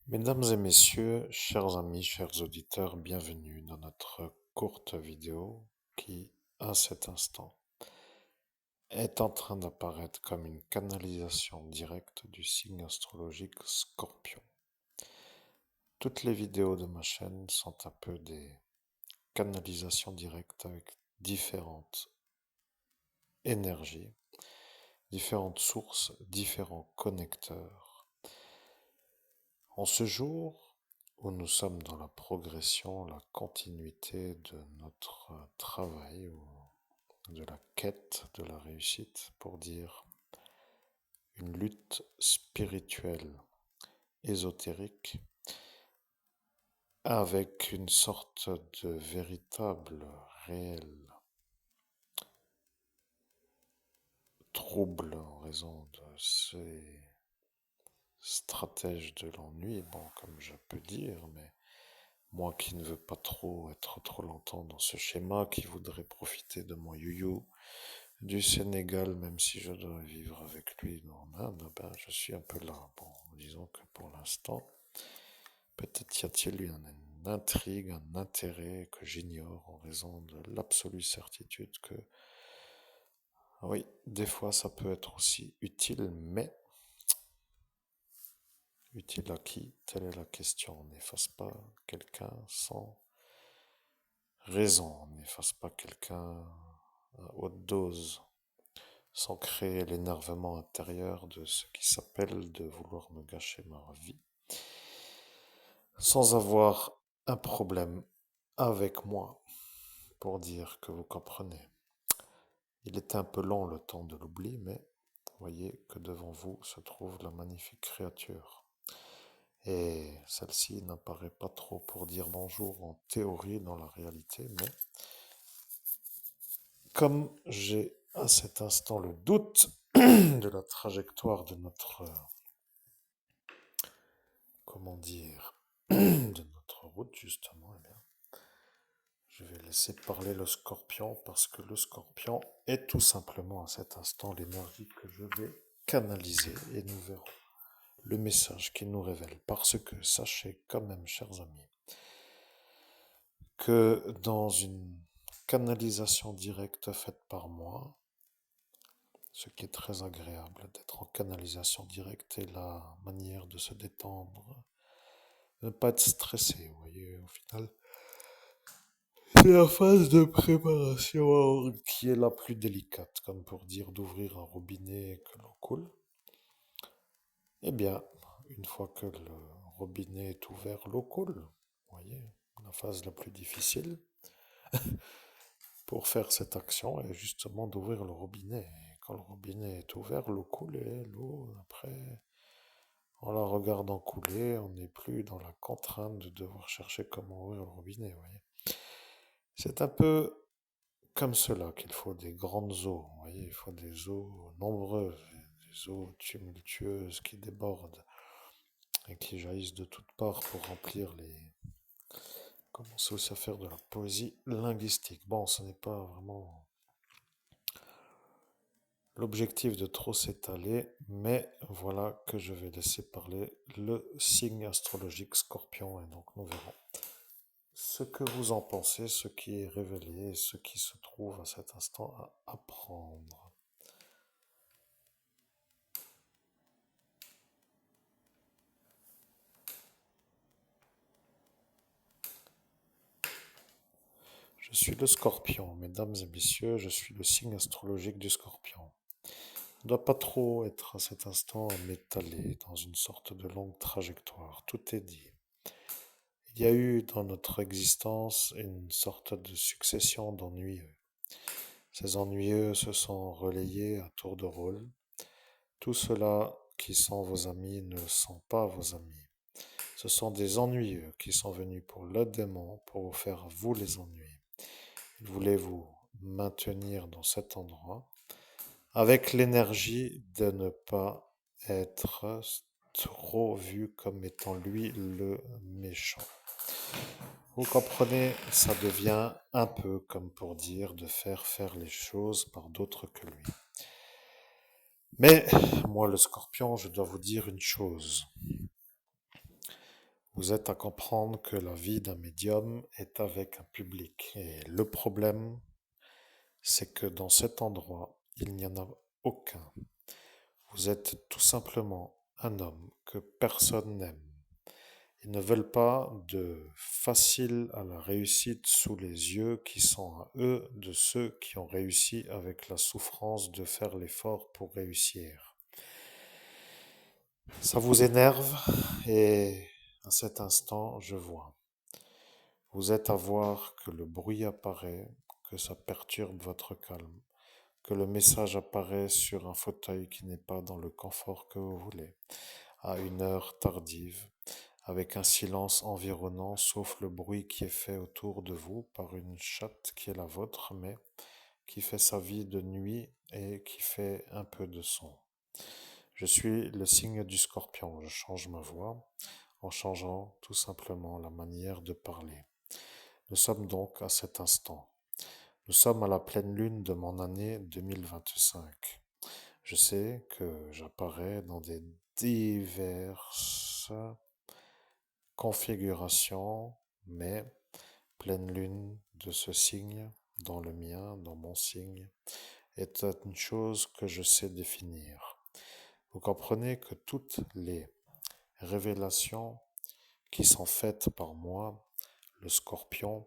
Mesdames et messieurs, chers amis, chers auditeurs, bienvenue dans notre courte vidéo qui, à cet instant, est en train d'apparaître comme une canalisation directe du signe astrologique Scorpion. Toutes les vidéos de ma chaîne sont un peu des canalisations directes avec différentes énergies, différentes sources, différents connecteurs. En ce jour où nous sommes dans la progression, la continuité de notre travail ou de la quête de la réussite, pour dire une lutte spirituelle, ésotérique, avec une sorte de véritable, réel trouble en raison de ces stratèges de l'ennui, bon, comme je peux dire, mais moi qui ne veux pas trop être trop longtemps dans ce schéma, qui voudrais profiter de mon you du Sénégal, même si je dois vivre avec lui en Inde, ben, je suis un peu là. Bon, disons que pour l'instant, peut-être y a-t-il une intrigue, un intérêt que j'ignore en raison de l'absolue certitude que, oui, des fois ça peut être aussi utile, mais utile à qui? Telle est la question. On n'efface pas quelqu'un sans raison, on n'efface pas quelqu'un à haute dose, sans créer l'énervement intérieur de ce qui s'appelle de vouloir me gâcher ma vie, sans avoir un problème avec moi, pour dire que vous comprenez. Il est un peu long le temps de l'oubli, mais voyez que devant vous se trouve la magnifique créature. Et celle-ci n'apparaît pas trop pour dire bonjour en théorie dans la réalité, mais comme j'ai à cet instant le doute de la trajectoire de notre, comment dire, de notre route justement, eh bien, je vais laisser parler le scorpion parce que le scorpion est tout simplement à cet instant l'énergie que je vais canaliser et nous verrons le message qu'il nous révèle. Parce que sachez quand même, chers amis, que dans une canalisation directe faite par moi, ce qui est très agréable d'être en canalisation directe et la manière de se détendre, ne pas être stressé, vous voyez, au final. C'est la phase de préparation qui est la plus délicate, comme pour dire d'ouvrir un robinet et que l'eau coule. Eh bien, une fois que le robinet est ouvert, l'eau coule. Vous voyez, la phase la plus difficile pour faire cette action est justement d'ouvrir le robinet. Et quand le robinet est ouvert, l'eau coule et l'eau, après, en la regardant couler, on n'est plus dans la contrainte de devoir chercher comment ouvrir le robinet, vous voyez. C'est un peu comme cela qu'il faut des grandes eaux, vous voyez, il faut des eaux nombreuses, des eaux tumultueuses qui débordent et qui jaillissent de toutes parts pour remplir les... Commencer aussi à faire de la poésie linguistique. Bon, ce n'est pas vraiment l'objectif de trop s'étaler, mais voilà que je vais laisser parler le signe astrologique Scorpion et donc nous verrons ce que vous en pensez, ce qui est révélé et ce qui se trouve à cet instant à apprendre. Je suis le Scorpion, mesdames et messieurs, je suis le signe astrologique du Scorpion. On ne doit pas trop être à cet instant m'étaler dans une sorte de longue trajectoire, tout est dit. Il y a eu dans notre existence une sorte de succession d'ennuyeux. Ces ennuyeux se sont relayés à tour de rôle. Tous ceux-là qui sont vos amis ne sont pas vos amis. Ce sont des ennuyeux qui sont venus pour le démon, pour vous faire vous les ennuyer. Ils voulaient vous maintenir dans cet endroit avec l'énergie de ne pas être trop vu comme étant lui le méchant. Vous comprenez, ça devient un peu comme pour dire de faire les choses par d'autres que lui. Mais moi, le scorpion, je dois vous dire une chose. Vous êtes à comprendre que la vie d'un médium est avec un public. Et le problème, c'est que dans cet endroit, il n'y en a aucun. Vous êtes tout simplement un homme que personne n'aime. Ils ne veulent pas de facile à la réussite sous les yeux qui sont à eux de ceux qui ont réussi avec la souffrance de faire l'effort pour réussir. Ça vous énerve et à cet instant, je vois. Vous êtes à voir que le bruit apparaît, que ça perturbe votre calme, que le message apparaît sur un fauteuil qui n'est pas dans le confort que vous voulez, à une heure tardive, avec un silence environnant sauf le bruit qui est fait autour de vous par une chatte qui est la vôtre, mais qui fait sa vie de nuit et qui fait un peu de son. Je suis le signe du Scorpion, je change ma voix en changeant tout simplement la manière de parler. Nous sommes donc à cet instant. Nous sommes à la pleine lune de mon année 2025. Je sais que j'apparais dans des diverses configurations, mais pleine lune de ce signe, dans le mien, dans mon signe, est une chose que je sais définir. Vous comprenez que toutes les révélations qui sont faites par moi, le Scorpion,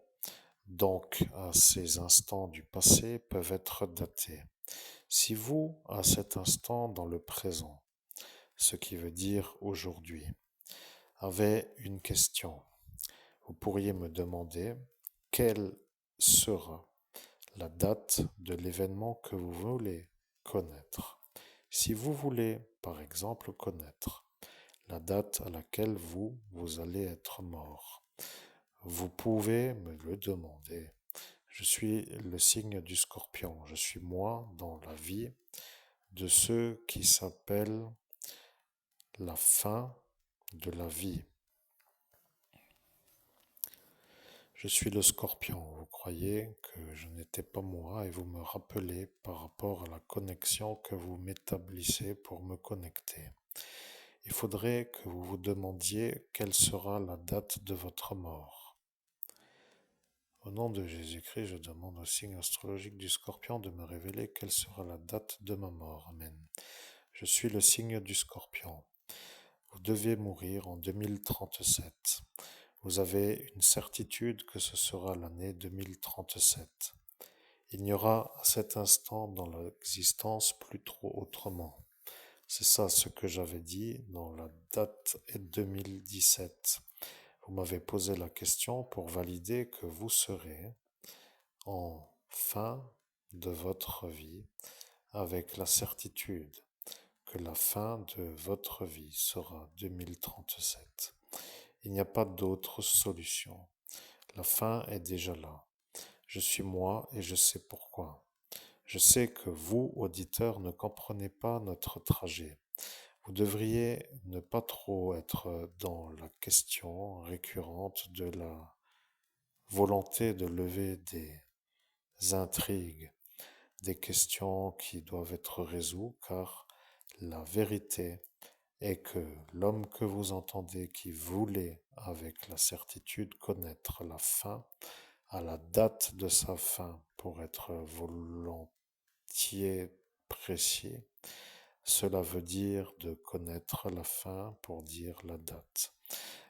donc à ces instants du passé, peuvent être datées. Si vous, à cet instant dans le présent, ce qui veut dire aujourd'hui, avez une question, vous pourriez me demander quelle sera la date de l'événement que vous voulez connaître. Si vous voulez, par exemple, connaître la date à laquelle vous allez être mort, vous pouvez me le demander. Je suis le signe du Scorpion. Je suis moi dans la vie de ceux qui s'appellent la fin de la vie. Je suis le Scorpion. Vous croyez que je n'étais pas moi et vous me rappelez par rapport à la connexion que vous m'établissez pour me connecter. Il faudrait que vous vous demandiez quelle sera la date de votre mort. Au nom de Jésus-Christ, je demande au signe astrologique du Scorpion de me révéler quelle sera la date de ma mort. Amen. Je suis le signe du Scorpion. Vous devez mourir en 2037. Vous avez une certitude que ce sera l'année 2037. Il n'y aura à cet instant dans l'existence plus trop autrement. C'est ça ce que j'avais dit dans la date est 2017. Vous m'avez posé la question pour valider que vous serez en fin de votre vie avec la certitude que la fin de votre vie sera 2037. Il n'y a pas d'autre solution. La fin est déjà là. Je suis moi et je sais pourquoi. Je sais que vous, auditeurs, ne comprenez pas notre trajet. Vous devriez ne pas trop être dans la question récurrente de la volonté de lever des intrigues, des questions qui doivent être résolues, car la vérité est que l'homme que vous entendez qui voulait avec la certitude connaître la fin, à la date de sa fin pour être volontiers précis, cela veut dire de connaître la fin pour dire la date.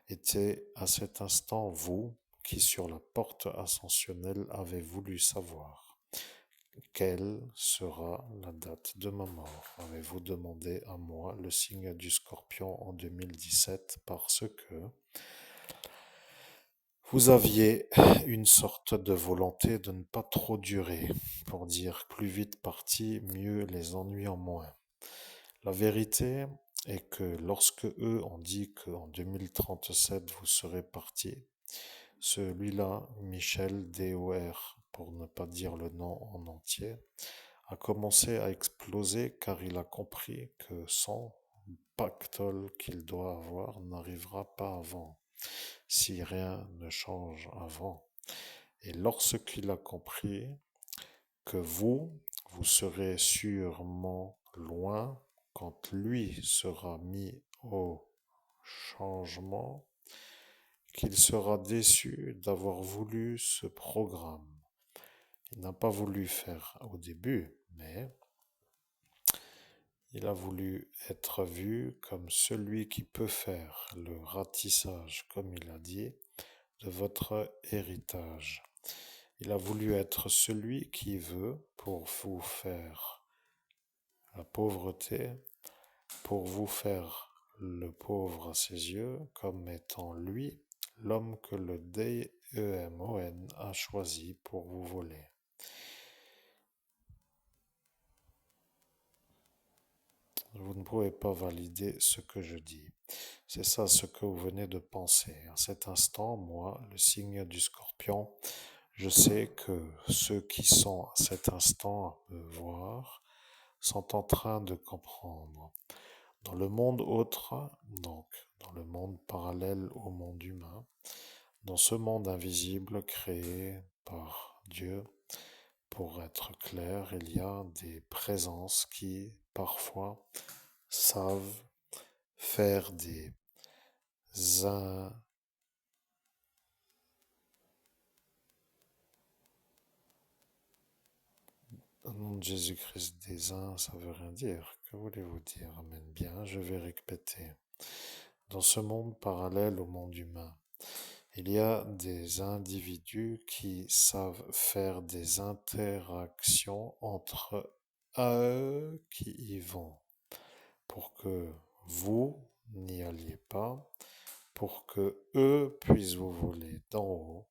Était à cet instant vous qui sur la porte ascensionnelle avez voulu savoir quelle sera la date de ma mort? Avez-vous demandé à moi le signe du Scorpion en 2017 parce que vous aviez une sorte de volonté de ne pas trop durer, pour dire plus vite parti, mieux les ennuis en moins. La vérité est que lorsque eux ont dit qu'en 2037 vous serez parti, celui-là, Michel DOR, pour ne pas dire le nom en entier, a commencé à exploser car il a compris que son pactole qu'il doit avoir n'arrivera pas avant, si rien ne change avant. Et lorsqu'il a compris que vous serez sûrement loin quand lui sera mis au changement, qu'il sera déçu d'avoir voulu ce programme. Il n'a pas voulu faire au début, mais il a voulu être vu comme celui qui peut faire le ratissage, comme il a dit, de votre héritage. Il a voulu être celui qui veut, pour vous faire la pauvreté, pour vous faire le pauvre à ses yeux, comme étant lui, l'homme que le DEMON a choisi pour vous voler. Vous ne pouvez pas valider ce que je dis. C'est ça ce que vous venez de penser. À cet instant, moi, le signe du Scorpion, je sais que ceux qui sont à cet instant à me voir sont en train de comprendre. Dans le monde autre, donc dans le monde parallèle au monde humain, dans ce monde invisible créé par Dieu, pour être clair, il y a des présences qui parfois savent faire des in- au nom de Jésus-Christ, des uns, ça veut rien dire. Que voulez-vous dire? Amen. Bien, je vais répéter. Dans ce monde parallèle au monde humain, il y a des individus qui savent faire des interactions entre eux qui y vont pour que vous n'y alliez pas, pour que eux puissent vous voler d'en haut,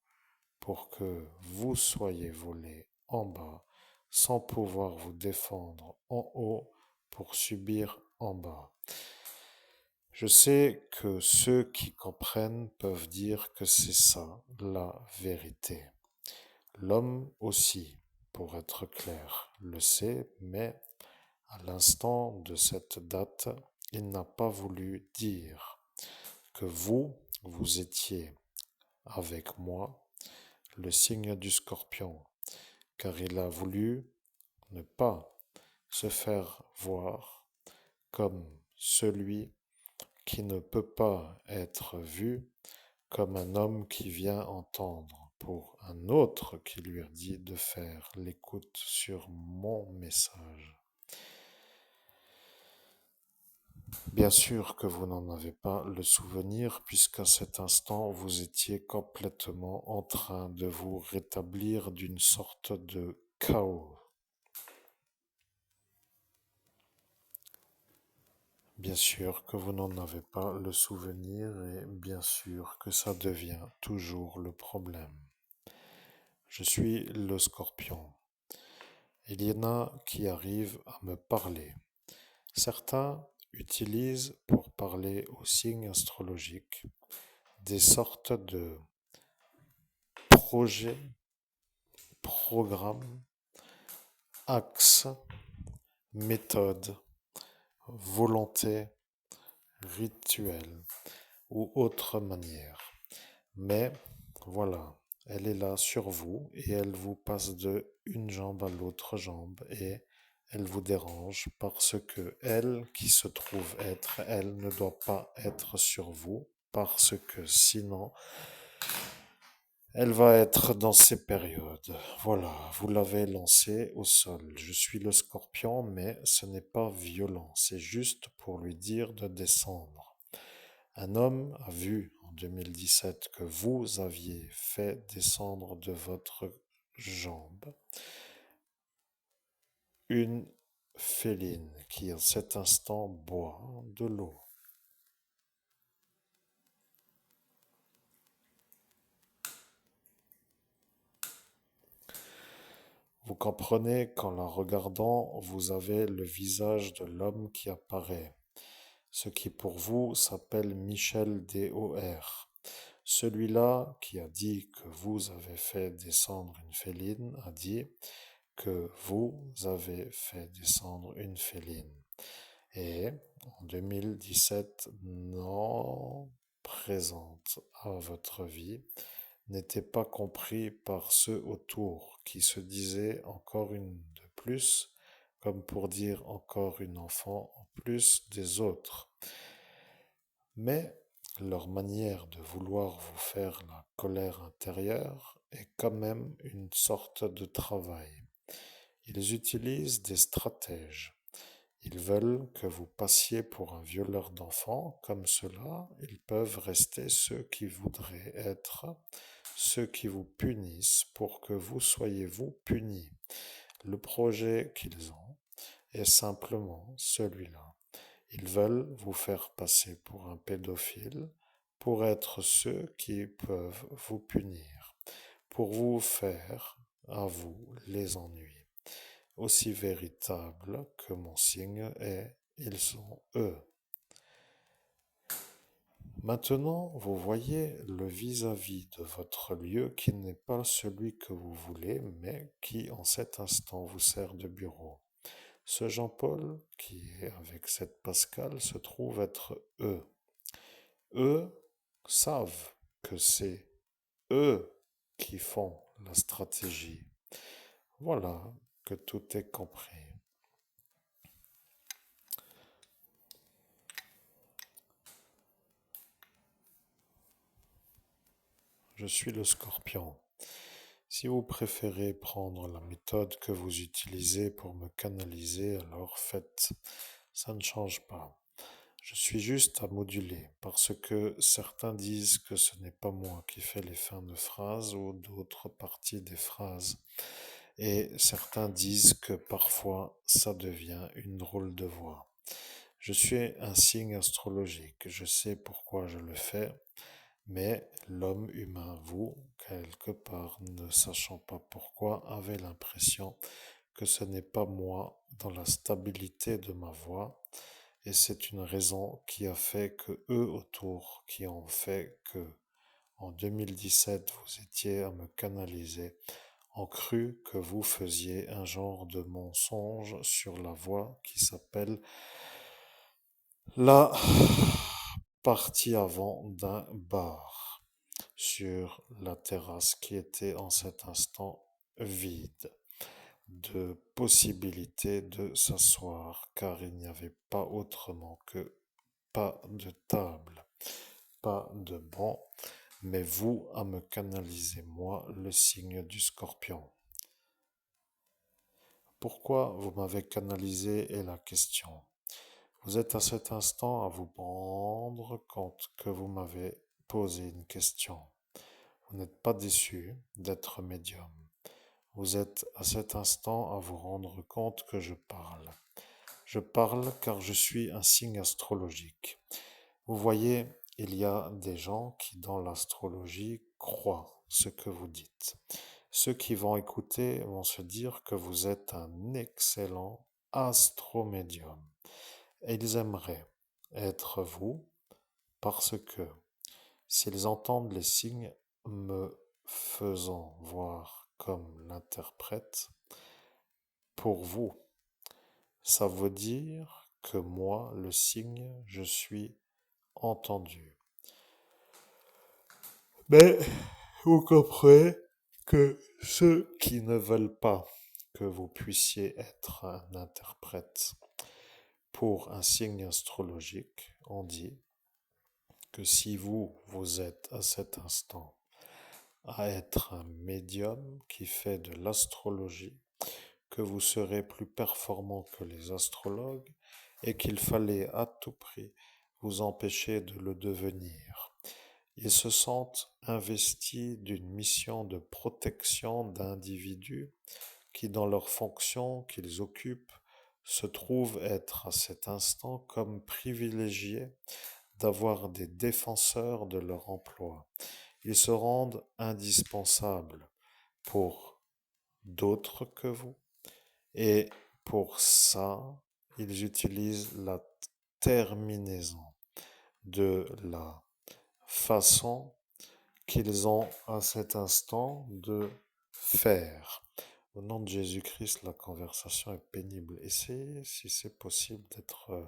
pour que vous soyez volés en bas, sans pouvoir vous défendre en haut pour subir en bas. Je sais que ceux qui comprennent peuvent dire que c'est ça la vérité. L'homme aussi, pour être clair, le sait, mais à l'instant de cette date, il n'a pas voulu dire que vous étiez avec moi, le signe du Scorpion, car il a voulu ne pas se faire voir comme celui qui ne peut pas être vu, comme un homme qui vient entendre pour un autre qui lui a dit de faire l'écoute sur mon message. Bien sûr que vous n'en avez pas le souvenir, puisqu'à cet instant, vous étiez complètement en train de vous rétablir d'une sorte de chaos. Bien sûr que vous n'en avez pas le souvenir et bien sûr que ça devient toujours le problème. Je suis le Scorpion. Il y en a qui arrivent à me parler. Certains utilisent pour parler aux signes astrologiques des sortes de projets, programmes, axes, méthodes, volontés, rituels ou autres manières. Mais voilà, elle est là sur vous et elle vous passe de une jambe à l'autre jambe et elle vous dérange parce que elle, qui se trouve être elle, ne doit pas être sur vous parce que sinon elle va être dans ces périodes. Voilà, vous l'avez lancée au sol. Je suis le Scorpion, mais ce n'est pas violent, c'est juste pour lui dire de descendre. Un homme a vu en 2017 que vous aviez fait descendre de votre jambe une féline qui en cet instant boit de l'eau. Vous comprenez qu'en la regardant, vous avez le visage de l'homme qui apparaît, ce qui pour vous s'appelle Michel DOR. Celui-là qui a dit que vous avez fait descendre une féline a dit que vous avez fait descendre une féline. Et en 2017, non présente à votre vie, n'était pas compris par ceux autour qui se disaient encore une de plus, comme pour dire encore une enfant en plus des autres. Mais leur manière de vouloir vous faire la colère intérieure est quand même une sorte de travail. Ils utilisent des stratèges. Ils veulent que vous passiez pour un violeur d'enfants, comme cela, ils peuvent rester ceux qui voudraient être, ceux qui vous punissent pour que vous soyez vous punis. Le projet qu'ils ont est simplement celui-là. Ils veulent vous faire passer pour un pédophile pour être ceux qui peuvent vous punir, pour vous faire, à vous, les ennuis. Aussi véritable que mon signe est, ils sont eux. Maintenant, vous voyez le vis-à-vis de votre lieu qui n'est pas celui que vous voulez, mais qui en cet instant vous sert de bureau. Ce Jean-Paul, qui est avec cette Pascale, se trouve être eux. Eux savent que c'est eux qui font la stratégie. Voilà que tout est compris. Je suis le Scorpion. Si vous préférez prendre la méthode que vous utilisez pour me canaliser, alors faites. Ça ne change pas. Je suis juste à moduler parce que certains disent que ce n'est pas moi qui fais les fins de phrases ou d'autres parties des phrases. Et certains disent que parfois ça devient une drôle de voix. Je suis un signe astrologique, je sais pourquoi je le fais, mais l'homme humain, vous, quelque part, ne sachant pas pourquoi, avez l'impression que ce n'est pas moi dans la stabilité de ma voix, et c'est une raison qui a fait que eux autour, qui ont fait que en 2017 vous étiez à me canaliser, ont cru que vous faisiez un genre de mensonge sur la voix qui s'appelle la partie avant d'un bar sur la terrasse qui était en cet instant vide de possibilités de s'asseoir car il n'y avait pas autrement que pas de table, pas de banc, mais vous à me canaliser moi, le signe du Scorpion. Pourquoi vous m'avez canalisé est la question. Vous êtes à cet instant à vous rendre compte que vous m'avez posé une question. Vous n'êtes pas déçu d'être médium. Vous êtes à cet instant à vous rendre compte que je parle. Je parle car je suis un signe astrologique. Vous voyez, il y a des gens qui dans l'astrologie croient ce que vous dites. Ceux qui vont écouter vont se dire que vous êtes un excellent astromédium. Et ils aimeraient être vous parce que s'ils entendent les signes me faisant voir comme l'interprète, pour vous, ça veut dire que moi, le signe, je suis entendu. Mais vous comprenez que ceux qui ne veulent pas que vous puissiez être un interprète pour un signe astrologique, on dit que si vous êtes à cet instant à être un médium qui fait de l'astrologie, que vous serez plus performant que les astrologues et qu'il fallait à tout prix vous empêcher de le devenir. Ils se sentent investis d'une mission de protection d'individus qui, dans leurs fonctions qu'ils occupent, se trouvent être à cet instant comme privilégiés d'avoir des défenseurs de leur emploi. Ils se rendent indispensables pour d'autres que vous. Et pour ça, ils utilisent la terminaison de la façon qu'ils ont à cet instant de faire. Au nom de Jésus-Christ, la conversation est pénible. Essayez, si c'est possible, d'être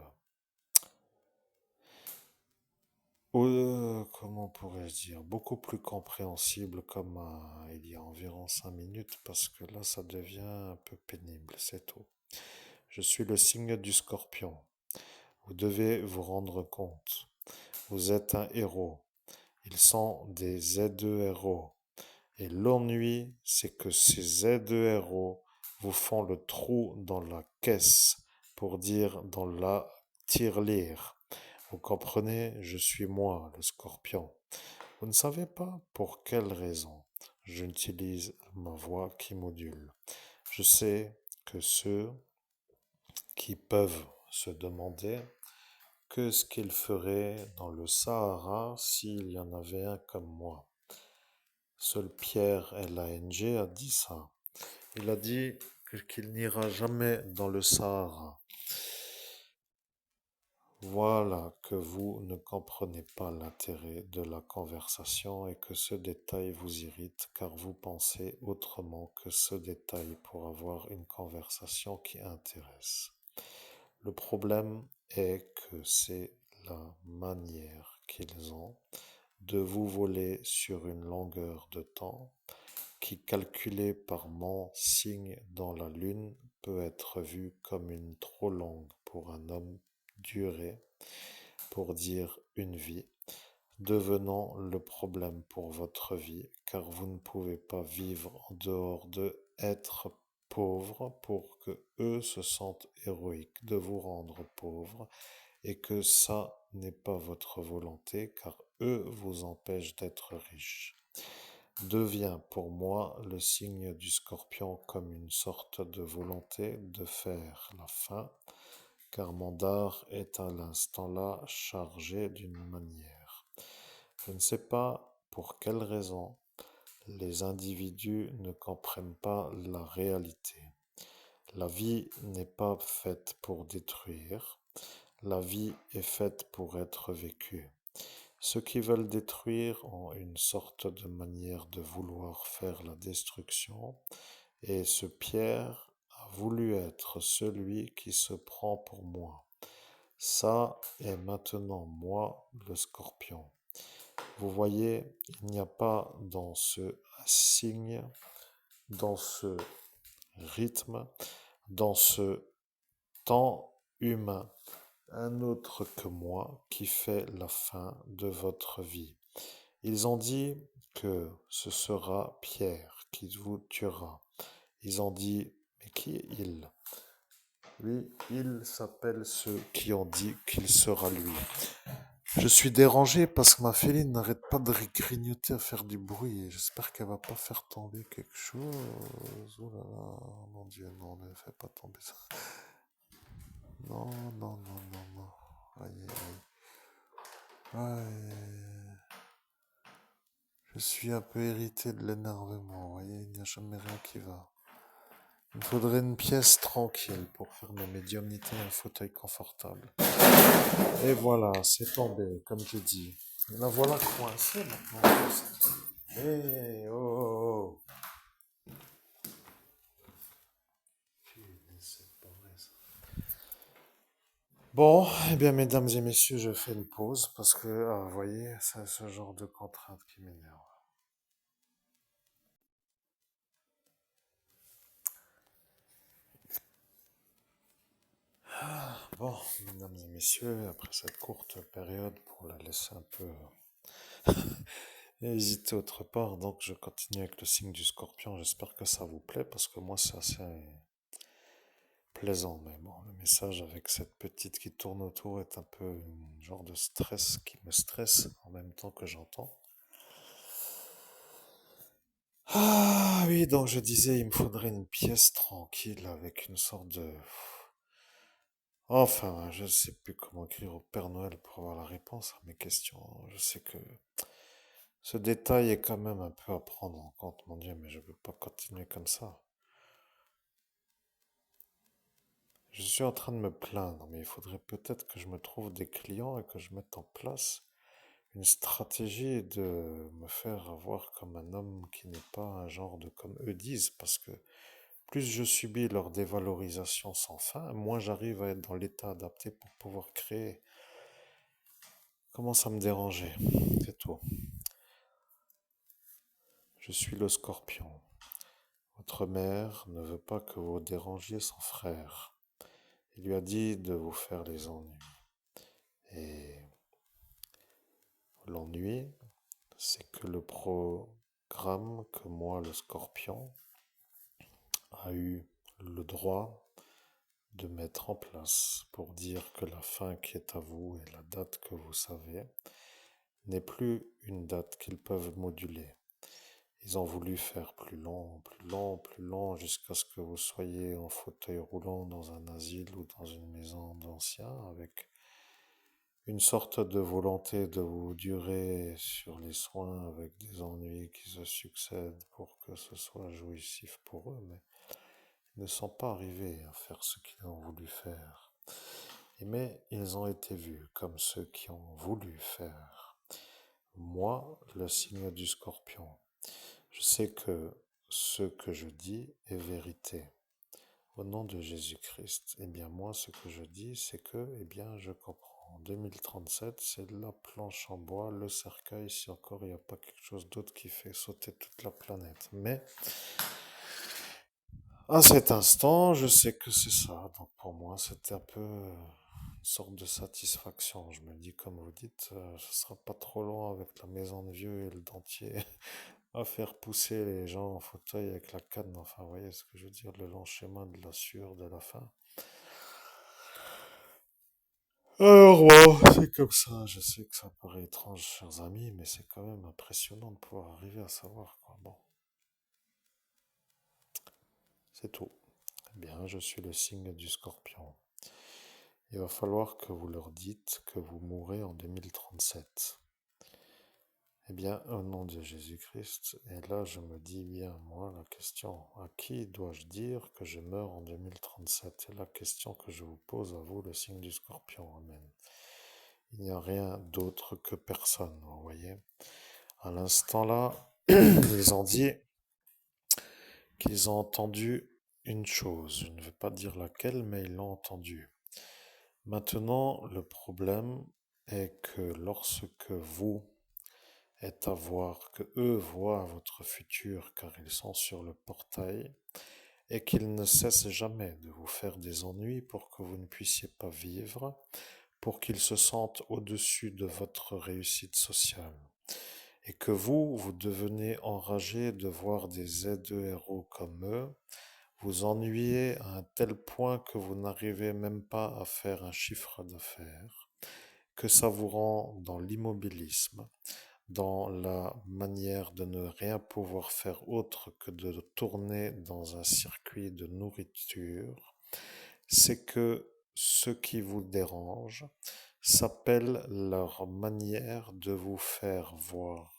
comment pourrais-je dire, beaucoup plus compréhensible comme il y a environ 5 minutes, parce que là, ça devient un peu pénible, c'est tout. Je suis le signe du Scorpion. Vous devez vous rendre compte. vous êtes un héros. Ils sont des ZERO. Et l'ennui, c'est que ces ZERO vous font le trou dans la caisse, pour dire dans la tirelire. Vous comprenez, je suis moi, le scorpion. Vous ne savez pas pour quelle raison j'utilise ma voix qui module. Je sais que ceux qui peuvent se demander que ce qu'ils feraient dans le Sahara s'il y en avait un comme moi. Seul Pierre Lang a dit ça. Il a dit qu'il n'ira jamais dans le Sahara. Voilà que vous ne comprenez pas l'intérêt de la conversation et que ce détail vous irrite car vous pensez autrement que ce détail pour avoir une conversation qui intéresse. Le problème est que c'est la manière qu'ils ont de vous voler sur une longueur de temps qui, calculée par mon signe dans la lune, peut être vue comme une trop longue pour un homme durée, pour dire une vie, devenant le problème pour votre vie, car vous ne pouvez pas vivre en dehors de être pauvre pour que eux se sentent héroïques de vous rendre pauvre et que ça n'est pas votre volonté, car eux vous empêchent d'être riches. Devient pour moi le signe du scorpion comme une sorte de volonté de faire la fin, car mon dard est à l'instant-là chargé d'une manière. Je ne sais pas pour quelle raison les individus ne comprennent pas la réalité. La vie n'est pas faite pour détruire, la vie est faite pour être vécue. Ceux qui veulent détruire ont une sorte de manière de vouloir faire la destruction, et ce Pierre a voulu être celui qui se prend pour moi. Ça est maintenant moi, le scorpion. Vous voyez, il n'y a pas dans ce signe, dans ce rythme, dans ce temps humain, un autre que moi qui fait la fin de votre vie. Ils ont dit que ce sera Pierre qui vous tuera. Ils ont dit, mais qui est il? Oui, il s'appelle ceux qui ont dit qu'il sera lui. Je suis dérangé parce que ma féline n'arrête pas de grignoter à faire du bruit et j'espère qu'elle va pas faire tomber quelque chose. Oh là là, mon Dieu, non, ne fais pas tomber ça. Non, non, non, non, non. Aïe, aïe, aïe. Je suis un peu irrité de l'énervement, vous voyez, il n'y a jamais rien qui va. Il me faudrait une pièce tranquille pour faire ma médiumnité et un fauteuil confortable. Et voilà, c'est tombé, comme j'ai dit. Et la voilà coincée maintenant. Hé, oh, oh, oh. Punaise, c'est pas vrai ça. Bon, eh bien, mesdames et messieurs, je fais une pause parce que, vous voyez, c'est ce genre de contrainte qui m'énerve. Bon, mesdames et messieurs, après cette courte période pour la laisser un peu hésiter autre part, donc je continue avec le signe du scorpion. J'espère que ça vous plaît parce que moi c'est assez plaisant. Mais bon, le message avec cette petite qui tourne autour est un peu un genre de stress qui me stresse en même temps que j'entends. Ah oui, donc je disais, il me faudrait une pièce tranquille avec une sorte de... Enfin, je ne sais plus comment écrire au Père Noël pour avoir la réponse à mes questions. Je sais que ce détail est quand même un peu à prendre en compte, mon Dieu, mais je ne peux pas continuer comme ça. Je suis en train de me plaindre, mais il faudrait peut-être que je me trouve des clients et que je mette en place une stratégie de me faire avoir comme un homme qui n'est pas un genre de comme eux disent, parce que plus je subis leur dévalorisation sans fin, moins j'arrive à être dans l'état adapté pour pouvoir créer. Commence à me déranger, c'est tout. Je suis le scorpion. Votre mère ne veut pas que vous dérangiez son frère. Il lui a dit de vous faire les ennuis. Et L'ennui, c'est que le programme que moi, le scorpion, a eu le droit de mettre en place pour dire que la fin qui est à vous et la date que vous savez n'est plus une date qu'ils peuvent moduler. Ils ont voulu faire plus long, plus long, plus long, jusqu'à ce que vous soyez en fauteuil roulant dans un asile ou dans une maison d'anciens, avec une sorte de volonté de vous durer sur les soins, avec des ennuis qui se succèdent pour que ce soit jouissif pour eux, mais ils ne sont pas arrivés à faire ce qu'ils ont voulu faire. Mais ils ont été vus comme ceux qui ont voulu faire. Moi, le signe du scorpion, je sais que ce que je dis est vérité. Au nom de Jésus-Christ, eh bien moi, ce que je dis, c'est que, eh bien, je comprends. En 2037, c'est la planche en bois, le cercueil, si encore il n'y a pas quelque chose d'autre qui fait sauter toute la planète. Mais à cet instant, je sais que c'est ça. Donc pour moi, c'était un peu une sorte de satisfaction. Je me dis, comme vous dites, ce sera pas trop loin avec la maison de vieux et le dentier à faire pousser les gens en fauteuil avec la canne. Enfin, vous voyez ce que je veux dire, le long schéma de la sueur de la fin. Alors bon, c'est comme ça. Je sais que ça paraît étrange, chers amis, mais c'est quand même impressionnant de pouvoir arriver à savoir, quoi. Bon, c'est tout. Eh bien, je suis le signe du scorpion. Il va falloir que vous leur dites que vous mourrez en 2037. Eh bien, au nom de Jésus-Christ, et là je me dis bien, moi, la question, à qui dois-je dire que je meurs en 2037? C'est la question que je vous pose à vous, le signe du scorpion. Amen. Il n'y a rien d'autre que personne, vous voyez. À l'instant là, ils ont dit qu'ils ont entendu une chose. Je ne vais pas dire laquelle, mais ils l'ont entendu. Maintenant, le problème est que lorsque vous êtes à voir, que eux voient votre futur car ils sont sur le portail, et qu'ils ne cessent jamais de vous faire des ennuis pour que vous ne puissiez pas vivre, pour qu'ils se sentent au-dessus de votre réussite sociale. Et que vous, vous devenez enragé de voir des aides-héros comme eux, vous ennuyez à un tel point que vous n'arrivez même pas à faire un chiffre d'affaires, que ça vous rend dans l'immobilisme, dans la manière de ne rien pouvoir faire autre que de tourner dans un circuit de nourriture, c'est que ce qui vous dérange s'appelle leur manière de vous faire voir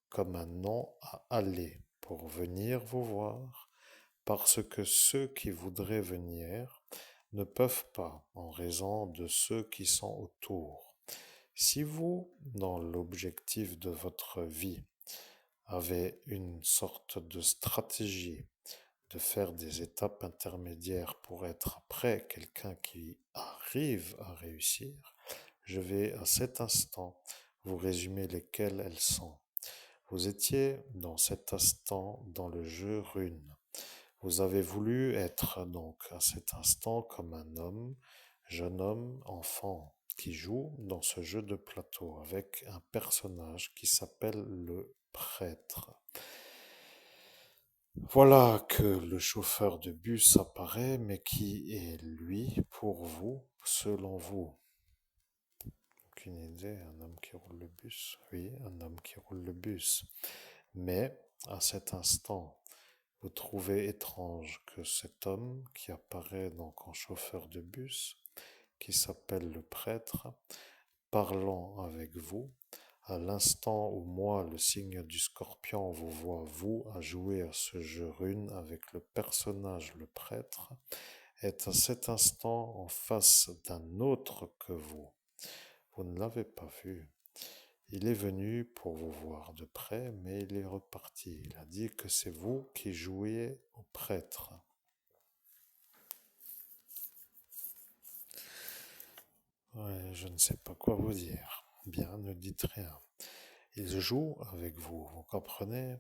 comme un nom à aller pour venir vous voir, parce que ceux qui voudraient venir ne peuvent pas en raison de ceux qui sont autour. Si vous, dans l'objectif de votre vie, avez une sorte de stratégie de faire des étapes intermédiaires pour être après quelqu'un qui arrive à réussir, je vais à cet instant vous résumer lesquelles elles sont. Vous étiez dans cet instant dans le jeu Rune. Vous avez voulu être donc à cet instant comme un homme, jeune homme, enfant, qui joue dans ce jeu de plateau avec un personnage qui s'appelle le prêtre. Voilà que le chauffeur de bus apparaît, mais qui est lui pour vous, selon vous? Aucune idée, un homme qui roule le bus. Oui, un homme qui roule le bus. Mais à cet instant, vous trouvez étrange que cet homme qui apparaît donc en chauffeur de bus, qui s'appelle le prêtre, parlant avec vous, à l'instant où moi, le signe du scorpion, vous vois vous à jouer à ce jeu rune avec le personnage le prêtre, est à cet instant en face d'un autre que vous. Vous ne l'avez pas vu. Il est venu pour vous voir de près, mais il est reparti. Il a dit que c'est vous qui jouiez au prêtre. Ouais, je ne sais pas quoi vous dire. Bien, ne dites rien. Il joue avec vous, vous comprenez?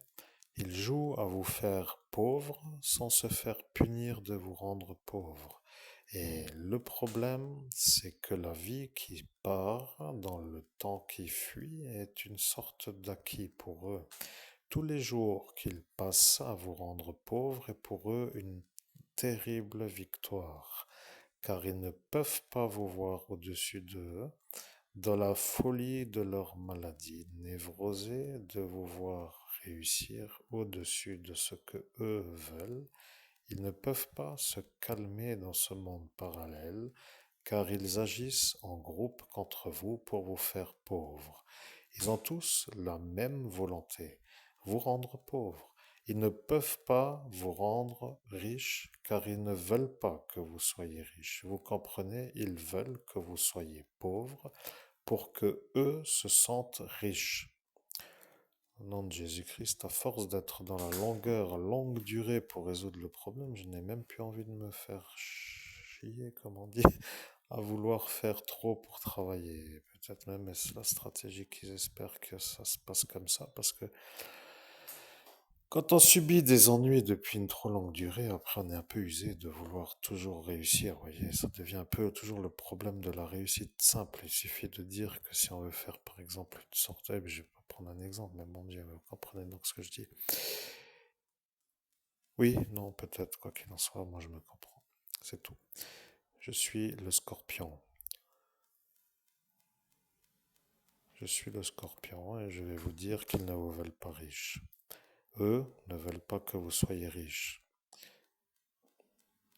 Il joue à vous faire pauvre sans se faire punir de vous rendre pauvre. Et le problème, c'est que la vie qui part dans le temps qui fuit est une sorte d'acquis pour eux. Tous les jours qu'ils passent à vous rendre pauvre est pour eux une terrible victoire, car ils ne peuvent pas vous voir au-dessus d'eux, dans la folie de leur maladie, névrosés de vous voir réussir au-dessus de ce que eux veulent. Ils ne peuvent pas se calmer dans ce monde parallèle, car ils agissent en groupe contre vous pour vous faire pauvre. Ils ont tous la même volonté, vous rendre pauvre. Ils ne peuvent pas vous rendre riche, car ils ne veulent pas que vous soyez riche. Vous comprenez, ils veulent que vous soyez pauvre pour que eux se sentent riches. Au nom de Jésus-Christ, à force d'être dans la longue durée pour résoudre le problème, je n'ai même plus envie de me faire chier, comme on dit, à vouloir faire trop pour travailler. Peut-être même est-ce la stratégie qu'ils espèrent que ça se passe comme ça, parce que quand on subit des ennuis depuis une trop longue durée, après on est un peu usé de vouloir toujours réussir, vous voyez, ça devient un peu toujours le problème de la réussite simple. Il suffit de dire que si on veut faire par exemple une sorte, je vais pas prendre un exemple, mais mon Dieu, vous comprenez donc ce que je dis. Oui, non, peut-être, quoi qu'il en soit, moi je me comprends. C'est tout. Je suis le scorpion. Je suis le scorpion et je vais vous dire qu'ils ne vous veulent pas riche. Eux ne veulent pas que vous soyez riche.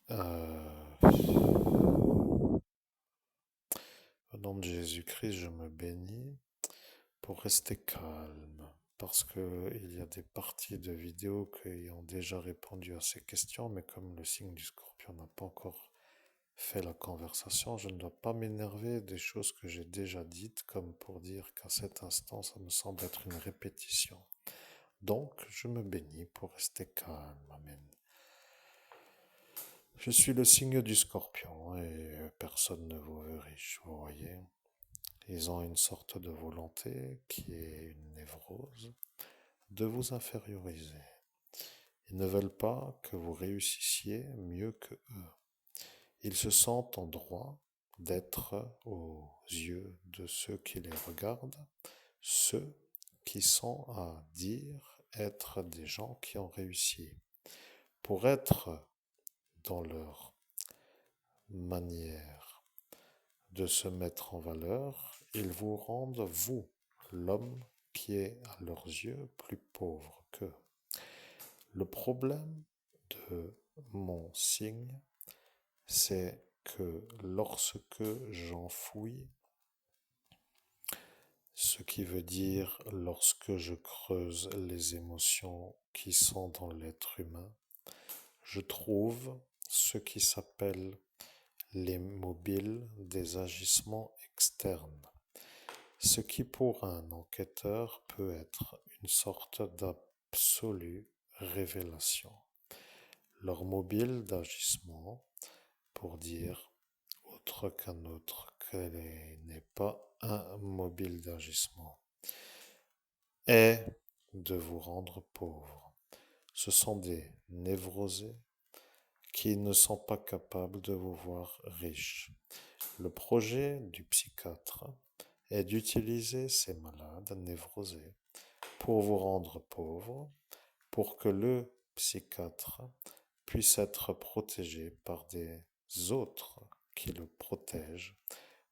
Au nom de Jésus-Christ, je me bénis pour rester calme. Parce que il y a des parties de vidéos qui ont déjà répondu à ces questions, mais comme le signe du scorpion n'a pas encore fait la conversation, je ne dois pas m'énerver des choses que j'ai déjà dites, comme pour dire qu'à cet instant, ça me semble être une répétition. Donc, je me bénis pour rester calme. Amen. Je suis le signe du scorpion et personne ne vous veut riche, vous voyez. Ils ont une sorte de volonté qui est une névrose de vous inférioriser. Ils ne veulent pas que vous réussissiez mieux que eux. Ils se sentent en droit d'être aux yeux de ceux qui les regardent, ceux qui sont à dire être des gens qui ont réussi. Pour être dans leur manière de se mettre en valeur, ils vous rendent, vous, l'homme qui est à leurs yeux plus pauvre qu'eux. Le problème de mon signe, c'est que lorsque j'enfouis, ce qui veut dire lorsque je creuse les émotions qui sont dans l'être humain, je trouve ce qui s'appelle les mobiles des agissements externes, ce qui pour un enquêteur peut être une sorte d'absolue révélation. Leur mobile d'agissement, pour dire autre qu'un autre, qu'elle n'est pas un mobile d'agissement, est de vous rendre pauvre. Ce sont des névrosés qui ne sont pas capables de vous voir riche. Le projet du psychiatre est d'utiliser ces malades névrosés pour vous rendre pauvre, pour que le psychiatre puisse être protégé par des autres qui le protègent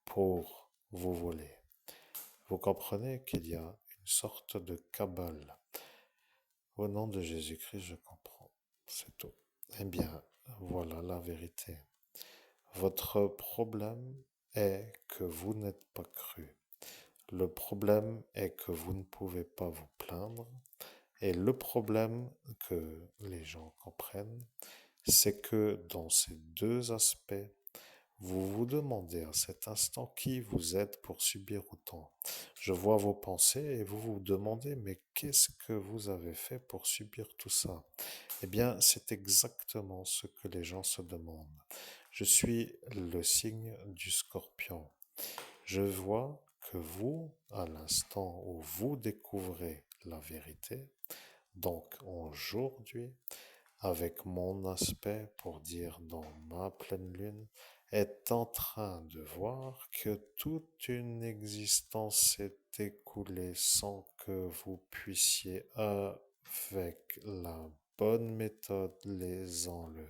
pour vous voler. Vous comprenez qu'il y a une sorte de cabale. Au nom de Jésus-Christ, je comprends. C'est tout. Eh bien, voilà la vérité. Votre problème est que vous n'êtes pas cru. Le problème est que vous ne pouvez pas vous plaindre. Et le problème que les gens comprennent, c'est que dans ces deux aspects, vous vous demandez à cet instant qui vous êtes pour subir autant. Je vois vos pensées et vous vous demandez, mais qu'est-ce que vous avez fait pour subir tout ça? Eh bien, c'est exactement ce que les gens se demandent. Je suis le signe du scorpion. Je vois que vous, à l'instant où vous découvrez la vérité, donc aujourd'hui, avec mon aspect, pour dire dans ma pleine lune, est en train de voir que toute une existence s'est écoulée sans que vous puissiez, avec la bonne méthode, les enlever.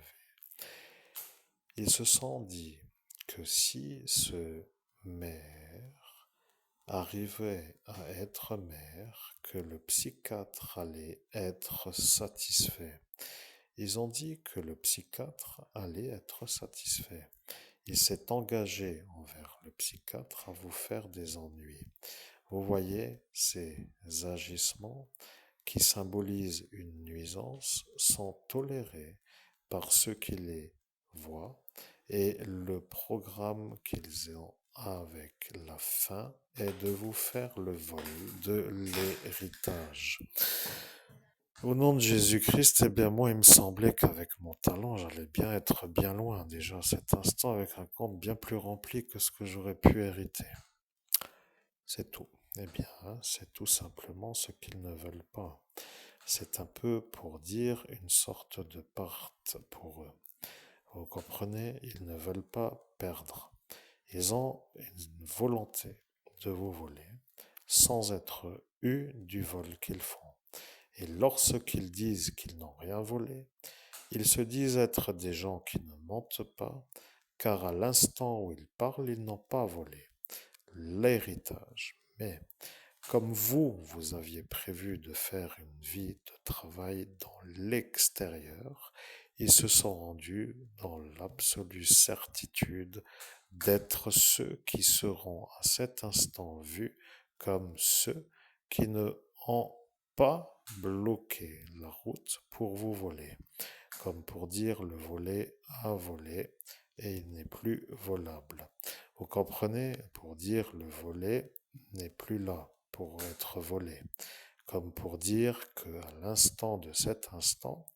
Ils se sont dit que si ce maire arrivait à être maire, que le psychiatre allait être satisfait. Ils ont dit que le psychiatre allait être satisfait. Il s'est engagé envers le psychiatre à vous faire des ennuis. Vous voyez, ces agissements qui symbolisent une nuisance sont tolérés par ceux qui les voient et le programme qu'ils ont avec la fin est de vous faire le vol de l'héritage. Au nom de Jésus-Christ, eh bien moi il me semblait qu'avec mon talent, j'allais bien être bien loin déjà à cet instant avec un compte bien plus rempli que ce que j'aurais pu hériter. C'est tout. Eh bien, c'est tout simplement ce qu'ils ne veulent pas. C'est un peu pour dire une sorte de part pour eux. Vous comprenez, ils ne veulent pas perdre. Ils ont une volonté de vous voler sans être eus du vol qu'ils font. Et lorsqu'ils disent qu'ils n'ont rien volé, ils se disent être des gens qui ne mentent pas, car à l'instant où ils parlent, ils n'ont pas volé l'héritage. Mais comme vous aviez prévu de faire une vie de travail dans l'extérieur, ils se sont rendus dans l'absolue certitude d'être ceux qui seront à cet instant vus comme ceux qui ne ont pas bloqué la route pour vous voler, comme pour dire le volet a volé et il n'est plus volable. Vous comprenez? Pour dire le volet n'est plus là pour être volé, comme pour dire qu'à l'instant de cet instant,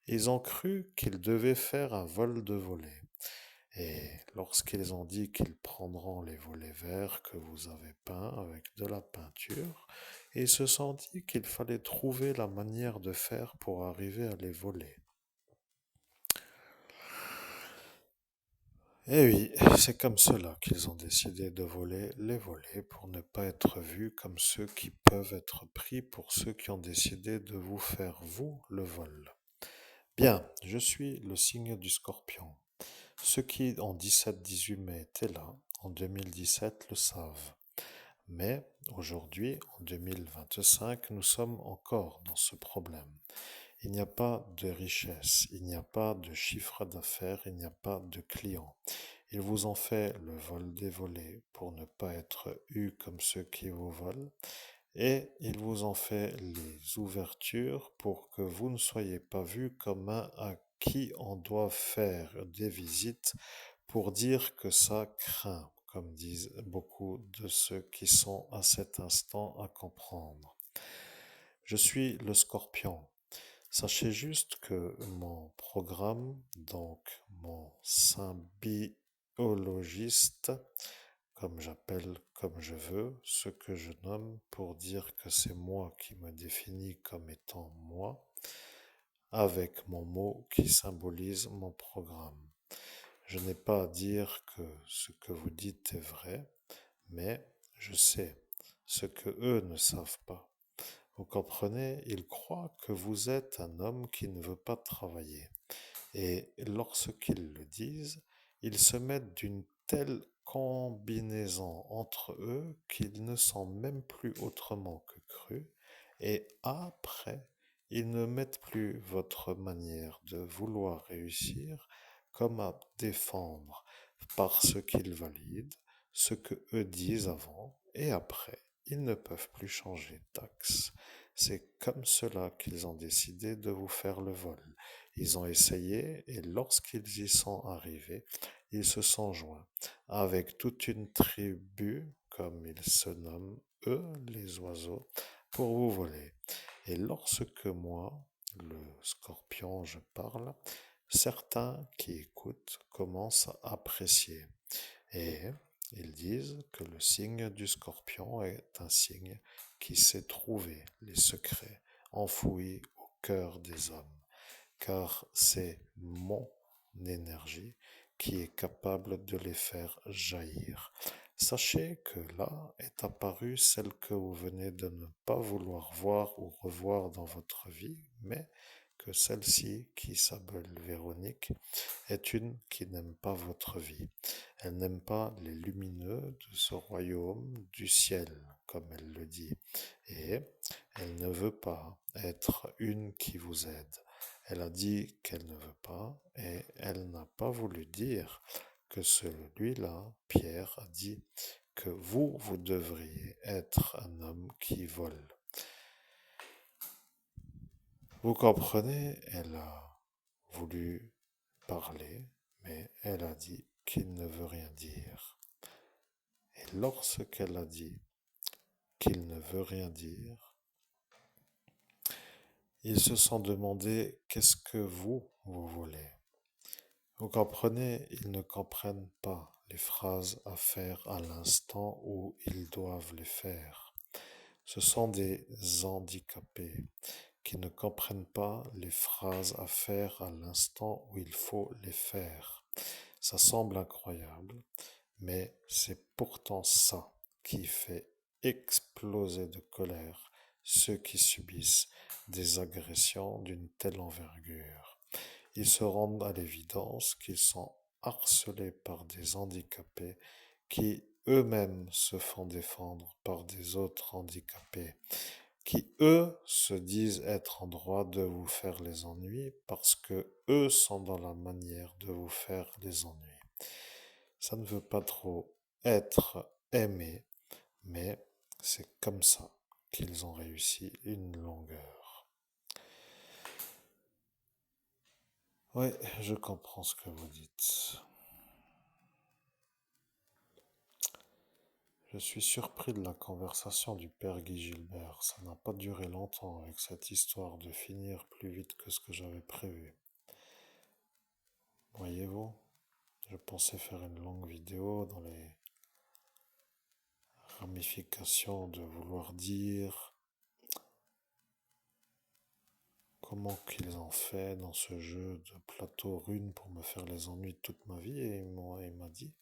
ils ont cru qu'ils devaient faire un vol de volée. Et lorsqu'ils ont dit qu'ils prendront les volets verts que vous avez peints avec de la peinture, ils se sont dit qu'il fallait trouver la manière de faire pour arriver à les voler. Et oui, c'est comme cela qu'ils ont décidé de voler les volets pour ne pas être vus comme ceux qui peuvent être pris pour ceux qui ont décidé de vous faire, vous, le vol. Bien, je suis le signe du Scorpion. Ceux qui, en 17-18 mai, étaient là, en 2017, le savent. Mais aujourd'hui, en 2025, nous sommes encore dans ce problème. Il n'y a pas de richesse, il n'y a pas de chiffre d'affaires, il n'y a pas de clients. Ils vous ont fait le vol des volets pour ne pas être eus comme ceux qui vous volent. Et ils vous ont fait les ouvertures pour que vous ne soyez pas vus comme un à qui on doit faire des visites pour dire que ça craint, comme disent beaucoup de ceux qui sont à cet instant à comprendre. Je suis le Scorpion. Sachez juste que mon programme, donc mon symbiologiste, comme j'appelle, comme je veux, ce que je nomme pour dire que c'est moi qui me définis comme étant moi, avec mon mot qui symbolise mon programme. Je n'ai pas à dire que ce que vous dites est vrai, mais je sais ce que eux ne savent pas. Vous comprenez, ils croient que vous êtes un homme qui ne veut pas travailler. Et lorsqu'ils le disent, ils se mettent d'une telle combinaison entre eux qu'ils ne sont même plus autrement que crus. Et après, ils ne mettent plus votre manière de vouloir réussir comme à défendre parce qu'ils valident ce que eux disent avant et après. Ils ne peuvent plus changer d'axe. C'est comme cela qu'ils ont décidé de vous faire le vol. Ils ont essayé et lorsqu'ils y sont arrivés, ils se sont joints avec toute une tribu, comme ils se nomment, eux, les oiseaux, pour vous voler. Et lorsque moi, le Scorpion, je parle, certains qui écoutent commencent à apprécier. Et ils disent que le signe du Scorpion est un signe qui sait trouver les secrets enfouis au cœur des hommes. car c'est mon énergie qui est capable de les faire jaillir. Sachez que là est apparue celle que vous venez de ne pas vouloir voir ou revoir dans votre vie, mais que celle-ci, qui s'appelle Véronique, est une qui n'aime pas votre vie. Elle n'aime pas les lumineux de ce royaume du ciel, comme elle le dit, et elle ne veut pas être une qui vous aide. Elle a dit qu'elle ne veut pas, et elle n'a pas voulu dire que celui-là, Pierre, a dit que vous devriez être un homme qui vole. Vous comprenez, elle a voulu parler, mais elle a dit qu'il ne veut rien dire. Et lorsqu'elle a dit qu'il ne veut rien dire, ils se sont demandé qu'est-ce que vous voulez. Vous comprenez, ils ne comprennent pas les phrases à faire à l'instant où ils doivent les faire. Ce sont des handicapés qui ne comprennent pas les phrases à faire à l'instant où il faut les faire. Ça semble incroyable, mais c'est pourtant ça qui fait exploser de colère ceux qui subissent des agressions d'une telle envergure. Ils se rendent à l'évidence qu'ils sont harcelés par des handicapés qui eux-mêmes se font défendre par des autres handicapés, qui eux se disent être en droit de vous faire les ennuis parce que eux sont dans la manière de vous faire les ennuis. Ça ne veut pas trop être aimé, mais c'est comme ça qu'ils ont réussi une longueur. Oui, je comprends ce que vous dites. Je suis surpris de la conversation du père Guy Gilbert. Ça n'a pas duré longtemps avec cette histoire de finir plus vite que ce que j'avais prévu. Voyez-vous, je pensais faire une longue vidéo dans les ramifications de vouloir dire comment qu'ils ont fait dans ce jeu de plateau rune pour me faire les ennuis de toute ma vie et il m'a dit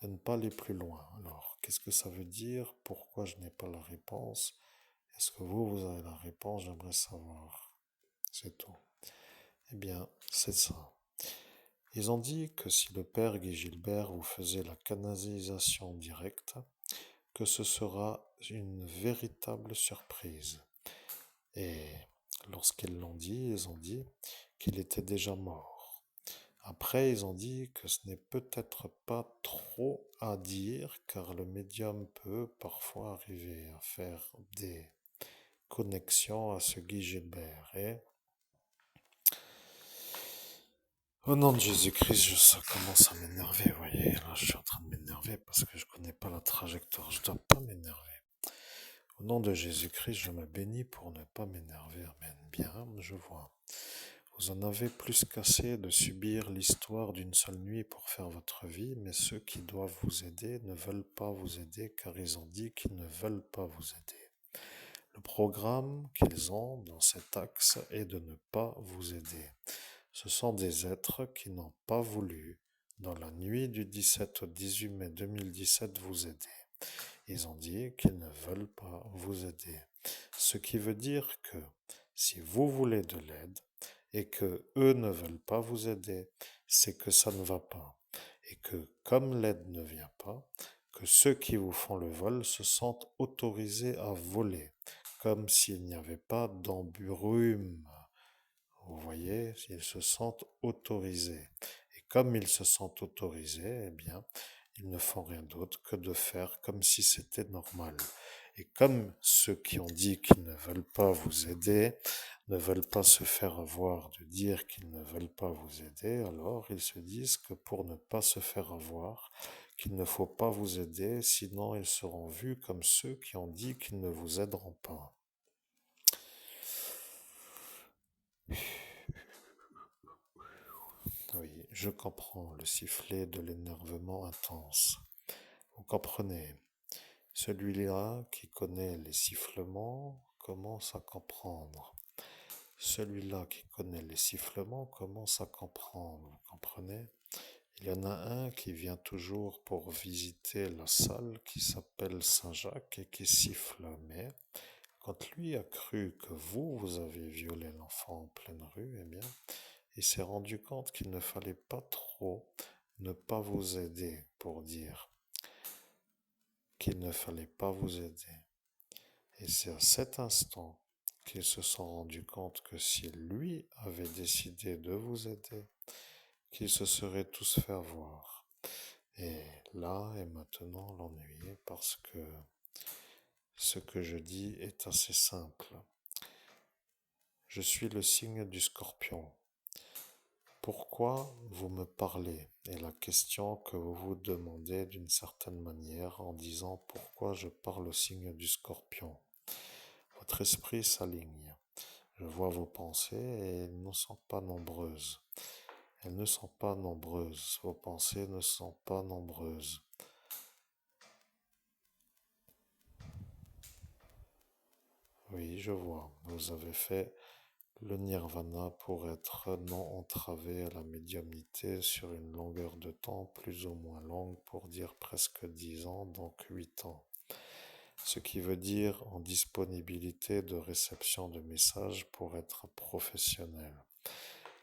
de ne pas aller plus loin. Alors, qu'est-ce que ça veut dire? Pourquoi je n'ai pas la réponse? Est-ce que vous avez la réponse? J'aimerais savoir. C'est tout. Eh bien, c'est ça. Ils ont dit que si le père Guy Gilbert vous faisait la canalisation directe, que ce sera une véritable surprise. Et lorsqu'ils l'ont dit, ils ont dit qu'il était déjà mort. Après, ils ont dit que ce n'est peut-être pas trop à dire, car le médium peut parfois arriver à faire des connexions à ce Guy Gilbert. Et au nom de Jésus-Christ, ça commence à m'énerver, vous voyez. Là, je suis en train de m'énerver parce que je connais pas la trajectoire. Je dois pas m'énerver. Au nom de Jésus-Christ, je me bénis pour ne pas m'énerver. Amen. Bien, je vois. Vous en avez plus qu'assez de subir l'histoire d'une seule nuit pour faire votre vie, mais ceux qui doivent vous aider ne veulent pas vous aider car ils ont dit qu'ils ne veulent pas vous aider. Le programme qu'ils ont dans cet axe est de ne pas vous aider. Ce sont des êtres qui n'ont pas voulu, dans la nuit du 17 au 18 mai 2017, vous aider. Ils ont dit qu'ils ne veulent pas vous aider. Ce qui veut dire que si vous voulez de l'aide et que eux ne veulent pas vous aider, c'est que ça ne va pas. Et que comme l'aide ne vient pas, que ceux qui vous font le vol se sentent autorisés à voler, comme s'il n'y avait pas d'embrume. Vous voyez, ils se sentent autorisés. Et comme ils se sentent autorisés, eh bien, ils ne font rien d'autre que de faire comme si c'était normal. Et comme ceux qui ont dit qu'ils ne veulent pas vous aider, ne veulent pas se faire avoir de dire qu'ils ne veulent pas vous aider, alors ils se disent que pour ne pas se faire avoir, qu'il ne faut pas vous aider, sinon ils seront vus comme ceux qui ont dit qu'ils ne vous aideront pas. Oui, je comprends le sifflet de l'énervement intense. Vous comprenez, celui-là qui connaît les sifflements commence à comprendre. Celui-là qui connaît les sifflements commence à comprendre, vous comprenez? Il y en a un qui vient toujours pour visiter la salle qui s'appelle Saint-Jacques et qui siffle. Mais quand lui a cru que vous avez violé l'enfant en pleine rue, eh bien, il s'est rendu compte qu'il ne fallait pas trop ne pas vous aider pour dire qu'il ne fallait pas vous aider. Et c'est à cet instant qu'ils se sont rendus compte que si lui avait décidé de vous aider, qu'ils se seraient tous fait avoir. Et là est maintenant l'ennui parce que ce que je dis est assez simple. Je suis le signe du Scorpion. Pourquoi vous me parlez est la question que vous vous demandez d'une certaine manière en disant pourquoi je parle au signe du Scorpion. Votre esprit s'aligne. Je vois vos pensées et elles ne sont pas nombreuses. Elles ne sont pas nombreuses. Vos pensées ne sont pas nombreuses. Oui, je vois. Vous avez fait le nirvana pour être non entravé à la médiumnité sur une longueur de temps plus ou moins longue, pour dire presque 10 ans, donc 8 ans. Ce qui veut dire en disponibilité de réception de messages pour être professionnel.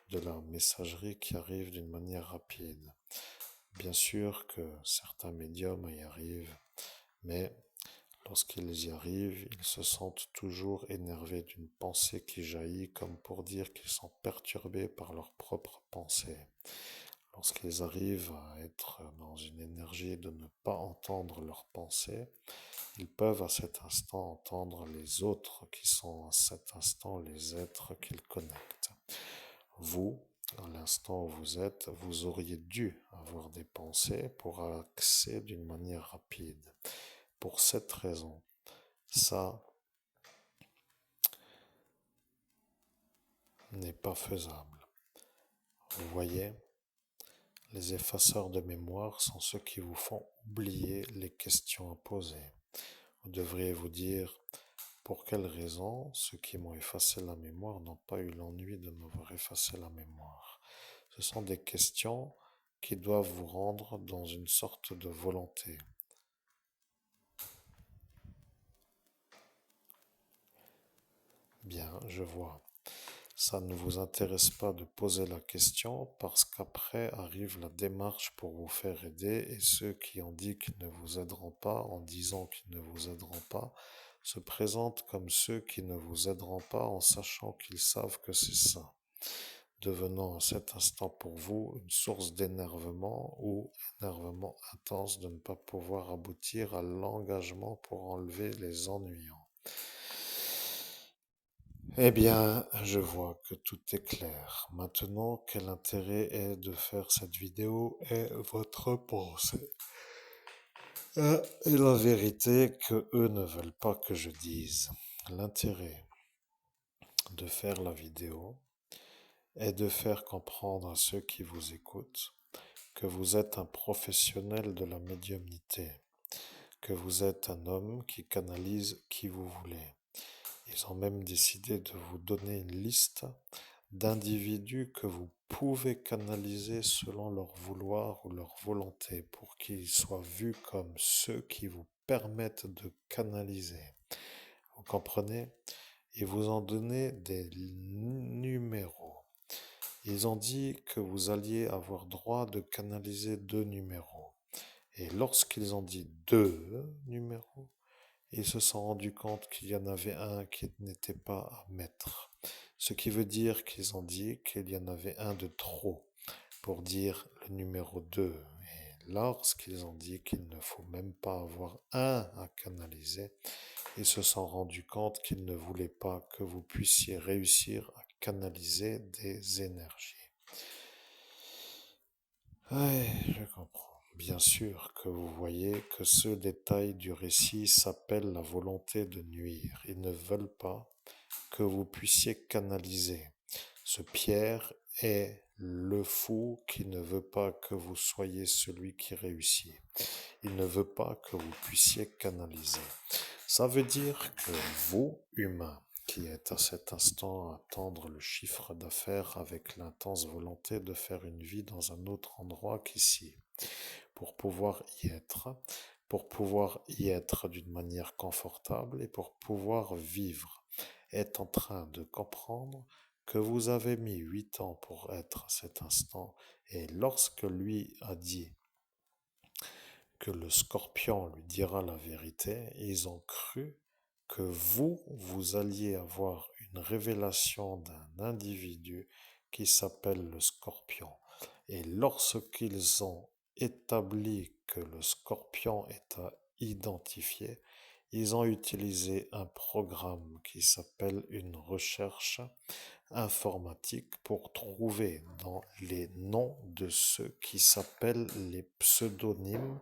De la messagerie qui arrive d'une manière rapide. Bien sûr que certains médiums y arrivent, mais lorsqu'ils y arrivent, ils se sentent toujours énervés d'une pensée qui jaillit, comme pour dire qu'ils sont perturbés par leur propre pensée. Lorsqu'ils arrivent à être dans une énergie de ne pas entendre leurs pensées, ils peuvent à cet instant entendre les autres qui sont à cet instant les êtres qu'ils connectent. Vous, à l'instant où vous êtes, vous auriez dû avoir des pensées pour accéder d'une manière rapide. Pour cette raison, ça n'est pas faisable. Vous voyez, les effaceurs de mémoire sont ceux qui vous font oublier les questions à poser. Vous devriez vous dire pour quelle raison ceux qui m'ont effacé la mémoire n'ont pas eu l'ennui de m'avoir effacé la mémoire. Ce sont des questions qui doivent vous rendre dans une sorte de volonté. Bien, je vois. Ça ne vous intéresse pas de poser la question parce qu'après arrive la démarche pour vous faire aider et ceux qui ont dit qu'ils ne vous aideront pas en disant qu'ils ne vous aideront pas se présentent comme ceux qui ne vous aideront pas en sachant qu'ils savent que c'est ça, devenant à cet instant pour vous une source d'énervement ou énervement intense de ne pas pouvoir aboutir à l'engagement pour enlever les ennuyants. Eh bien, je vois que tout est clair. Maintenant, quel intérêt est de faire cette vidéo est votre pensée. Et la vérité que eux ne veulent pas que je dise. L'intérêt de faire la vidéo est de faire comprendre à ceux qui vous écoutent que vous êtes un professionnel de la médiumnité, que vous êtes un homme qui canalise qui vous voulez. Ils ont même décidé de vous donner une liste d'individus que vous pouvez canaliser selon leur vouloir ou leur volonté pour qu'ils soient vus comme ceux qui vous permettent de canaliser. Vous comprenez? Ils vous ont donné des numéros. Ils ont dit que vous alliez avoir droit de canaliser 2 numéros. Et lorsqu'ils ont dit 2 numéros, ils se sont rendus compte qu'il y en avait un qui n'était pas à mettre. Ce qui veut dire qu'ils ont dit qu'il y en avait un de trop pour dire le numéro 2. Et lorsqu'ils ont dit qu'il ne faut même pas avoir un à canaliser, ils se sont rendus compte qu'ils ne voulaient pas que vous puissiez réussir à canaliser des énergies. Ouais, je comprends. Bien sûr que vous voyez que ce détail du récit s'appelle la volonté de nuire. Ils ne veulent pas que vous puissiez canaliser. Ce Pierre est le fou qui ne veut pas que vous soyez celui qui réussit. Il ne veut pas que vous puissiez canaliser. Ça veut dire que vous, humains, qui est à cet instant à tendre le chiffre d'affaires avec l'intense volonté de faire une vie dans un autre endroit qu'ici, pour pouvoir y être, pour pouvoir y être d'une manière confortable et pour pouvoir vivre, est en train de comprendre que vous avez mis 8 ans pour être à cet instant, et lorsque lui a dit que le scorpion lui dira la vérité, ils ont cru que vous alliez avoir une révélation d'un individu qui s'appelle le scorpion. Et lorsqu'ils ont établi que le scorpion est à identifier, ils ont utilisé un programme qui s'appelle une recherche informatique pour trouver dans les noms de ceux qui s'appellent les pseudonymes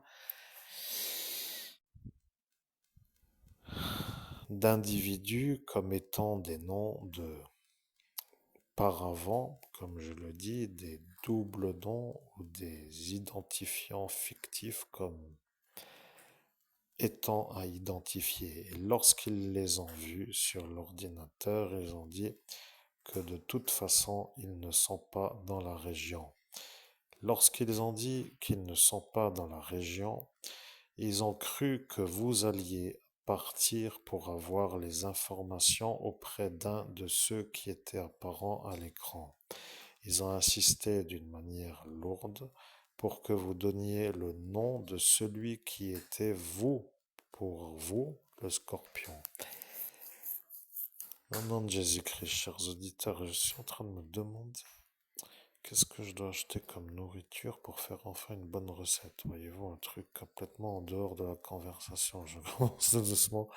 d'individus comme étant des noms de paravents, comme je le dis, des doubles noms ou des identifiants fictifs comme étant à identifier. Et lorsqu'ils les ont vus sur l'ordinateur, ils ont dit que de toute façon, ils ne sont pas dans la région. Lorsqu'ils ont dit qu'ils ne sont pas dans la région, ils ont cru que vous alliez partir pour avoir les informations auprès d'un de ceux qui étaient apparents à l'écran. Ils ont insisté d'une manière lourde pour que vous donniez le nom de celui qui était vous, pour vous, le scorpion. Au nom de Jésus-Christ, chers auditeurs, je suis en train de me demander qu'est-ce que je dois acheter comme nourriture pour faire enfin une bonne recette. Voyez-vous, un truc complètement en dehors de la conversation. Je commence doucement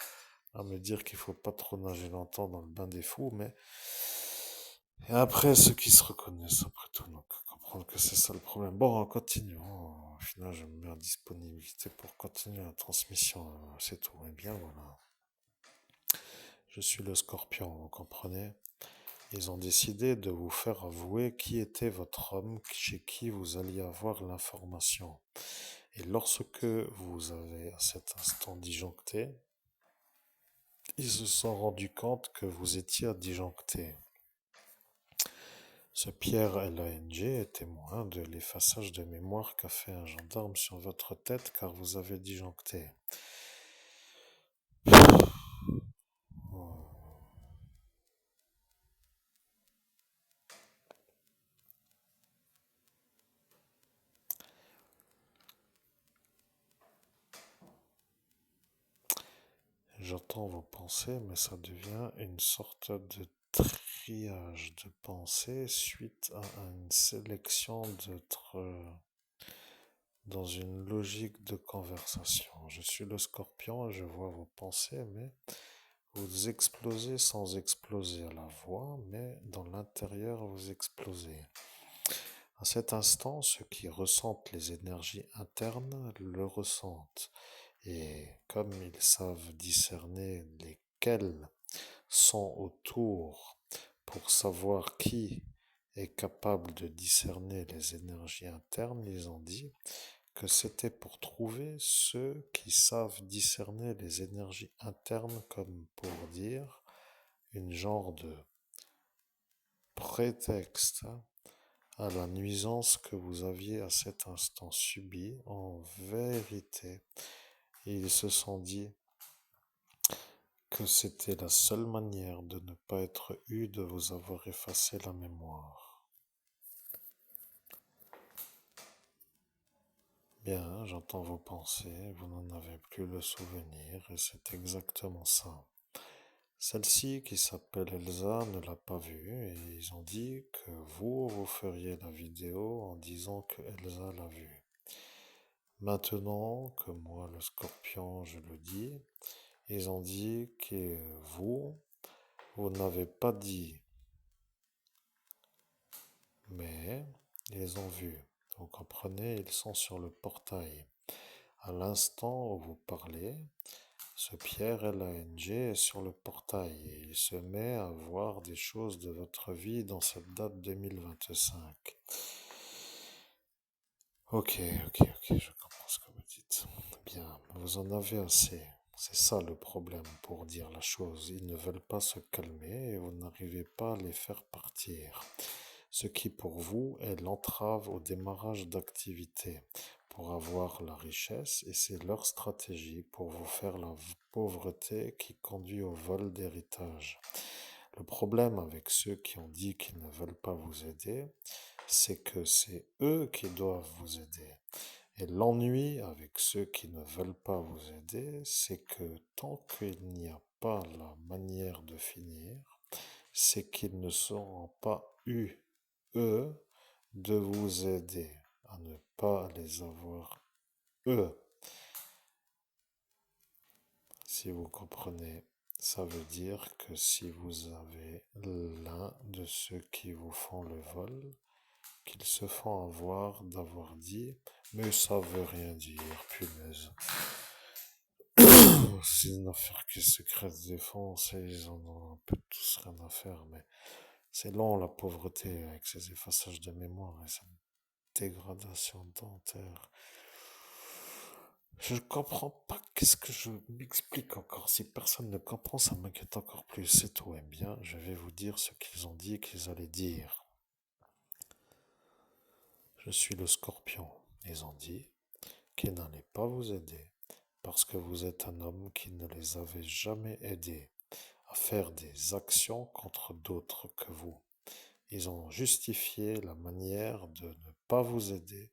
à me dire qu'il faut pas trop nager longtemps dans le bain des fous, mais et après, ceux qui se reconnaissent, après tout, donc comprendre que c'est ça le problème. Bon, on continue. Au final, je me mets en disponibilité pour continuer la transmission. C'est tout. Et bien, voilà. Je suis le scorpion, vous comprenez? Ils ont décidé de vous faire avouer qui était votre homme chez qui vous alliez avoir l'information. Et lorsque vous avez à cet instant disjoncté, ils se sont rendus compte que vous étiez à disjoncter. Ce Pierre Lang est témoin de l'effaçage de mémoire qu'a fait un gendarme sur votre tête car vous avez disjoncté. J'entends vos pensées, mais ça devient une sorte de triage de pensées suite à une sélection d'être dans une logique de conversation. Je suis le scorpion et je vois vos pensées, mais vous explosez sans exploser à la voix, mais dans l'intérieur, vous explosez. À cet instant, ceux qui ressentent les énergies internes le ressentent. Et comme ils savent discerner lesquels sont autour pour savoir qui est capable de discerner les énergies internes, ils ont dit que c'était pour trouver ceux qui savent discerner les énergies internes, comme pour dire une genre de prétexte à la nuisance que vous aviez à cet instant subie. En vérité, ils se sont dit que c'était la seule manière de ne pas être eu de vous avoir effacé la mémoire. Bien, j'entends vos pensées, vous n'en avez plus le souvenir, et c'est exactement ça. Celle-ci, qui s'appelle Elsa, ne l'a pas vue, et ils ont dit que vous feriez la vidéo en disant que Elsa l'a vue. Maintenant que moi, le scorpion, je le dis, ils ont dit que vous n'avez pas dit, mais ils ont vu. Vous comprenez, ils sont sur le portail. À l'instant où vous parlez, ce Pierre Lang est sur le portail et il se met à voir des choses de votre vie dans cette date 2025. Ok, je comprends ce que vous dites. Bien, vous en avez assez. C'est ça le problème pour dire la chose. Ils ne veulent pas se calmer et vous n'arrivez pas à les faire partir. Ce qui pour vous est l'entrave au démarrage d'activité pour avoir la richesse et c'est leur stratégie pour vous faire la pauvreté qui conduit au vol d'héritage. Le problème avec ceux qui ont dit qu'ils ne veulent pas vous aider, c'est que c'est eux qui doivent vous aider. Et l'ennui avec ceux qui ne veulent pas vous aider, c'est que tant qu'il n'y a pas la manière de finir, c'est qu'ils ne seront pas eu, eux, de vous aider à ne pas les avoir, eux. Si vous comprenez, ça veut dire que si vous avez l'un de ceux qui vous font le vol, qu'ils se font avoir d'avoir dit, mais ça veut rien dire, punaise. C'est une affaire qui se crée de défense et ils en ont un peu tous rien à faire, mais c'est long la pauvreté avec ces effaçages de mémoire et cette dégradation dentaire. Je comprends pas qu'est-ce que je m'explique encore. Si personne ne comprend, ça m'inquiète encore plus. C'est tout. Eh bien, je vais vous dire ce qu'ils ont dit qu'ils allaient dire. Je suis le scorpion. Ils ont dit qu'ils n'allaient pas vous aider parce que vous êtes un homme qui ne les avait jamais aidés à faire des actions contre d'autres que vous. Ils ont justifié la manière de ne pas vous aider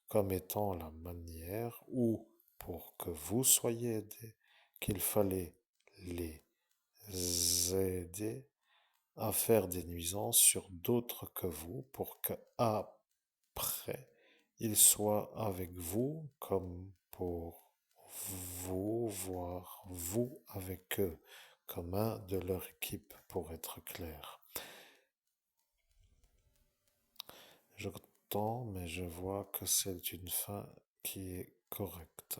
comme étant la manière où, pour que vous soyez aidés, qu'il fallait les aider à faire des nuisances sur d'autres que vous pour que après ils soient avec vous comme pour vous voir vous avec eux comme un de leur équipe pour être clair. J'entends, mais je vois que c'est une fin qui est correcte.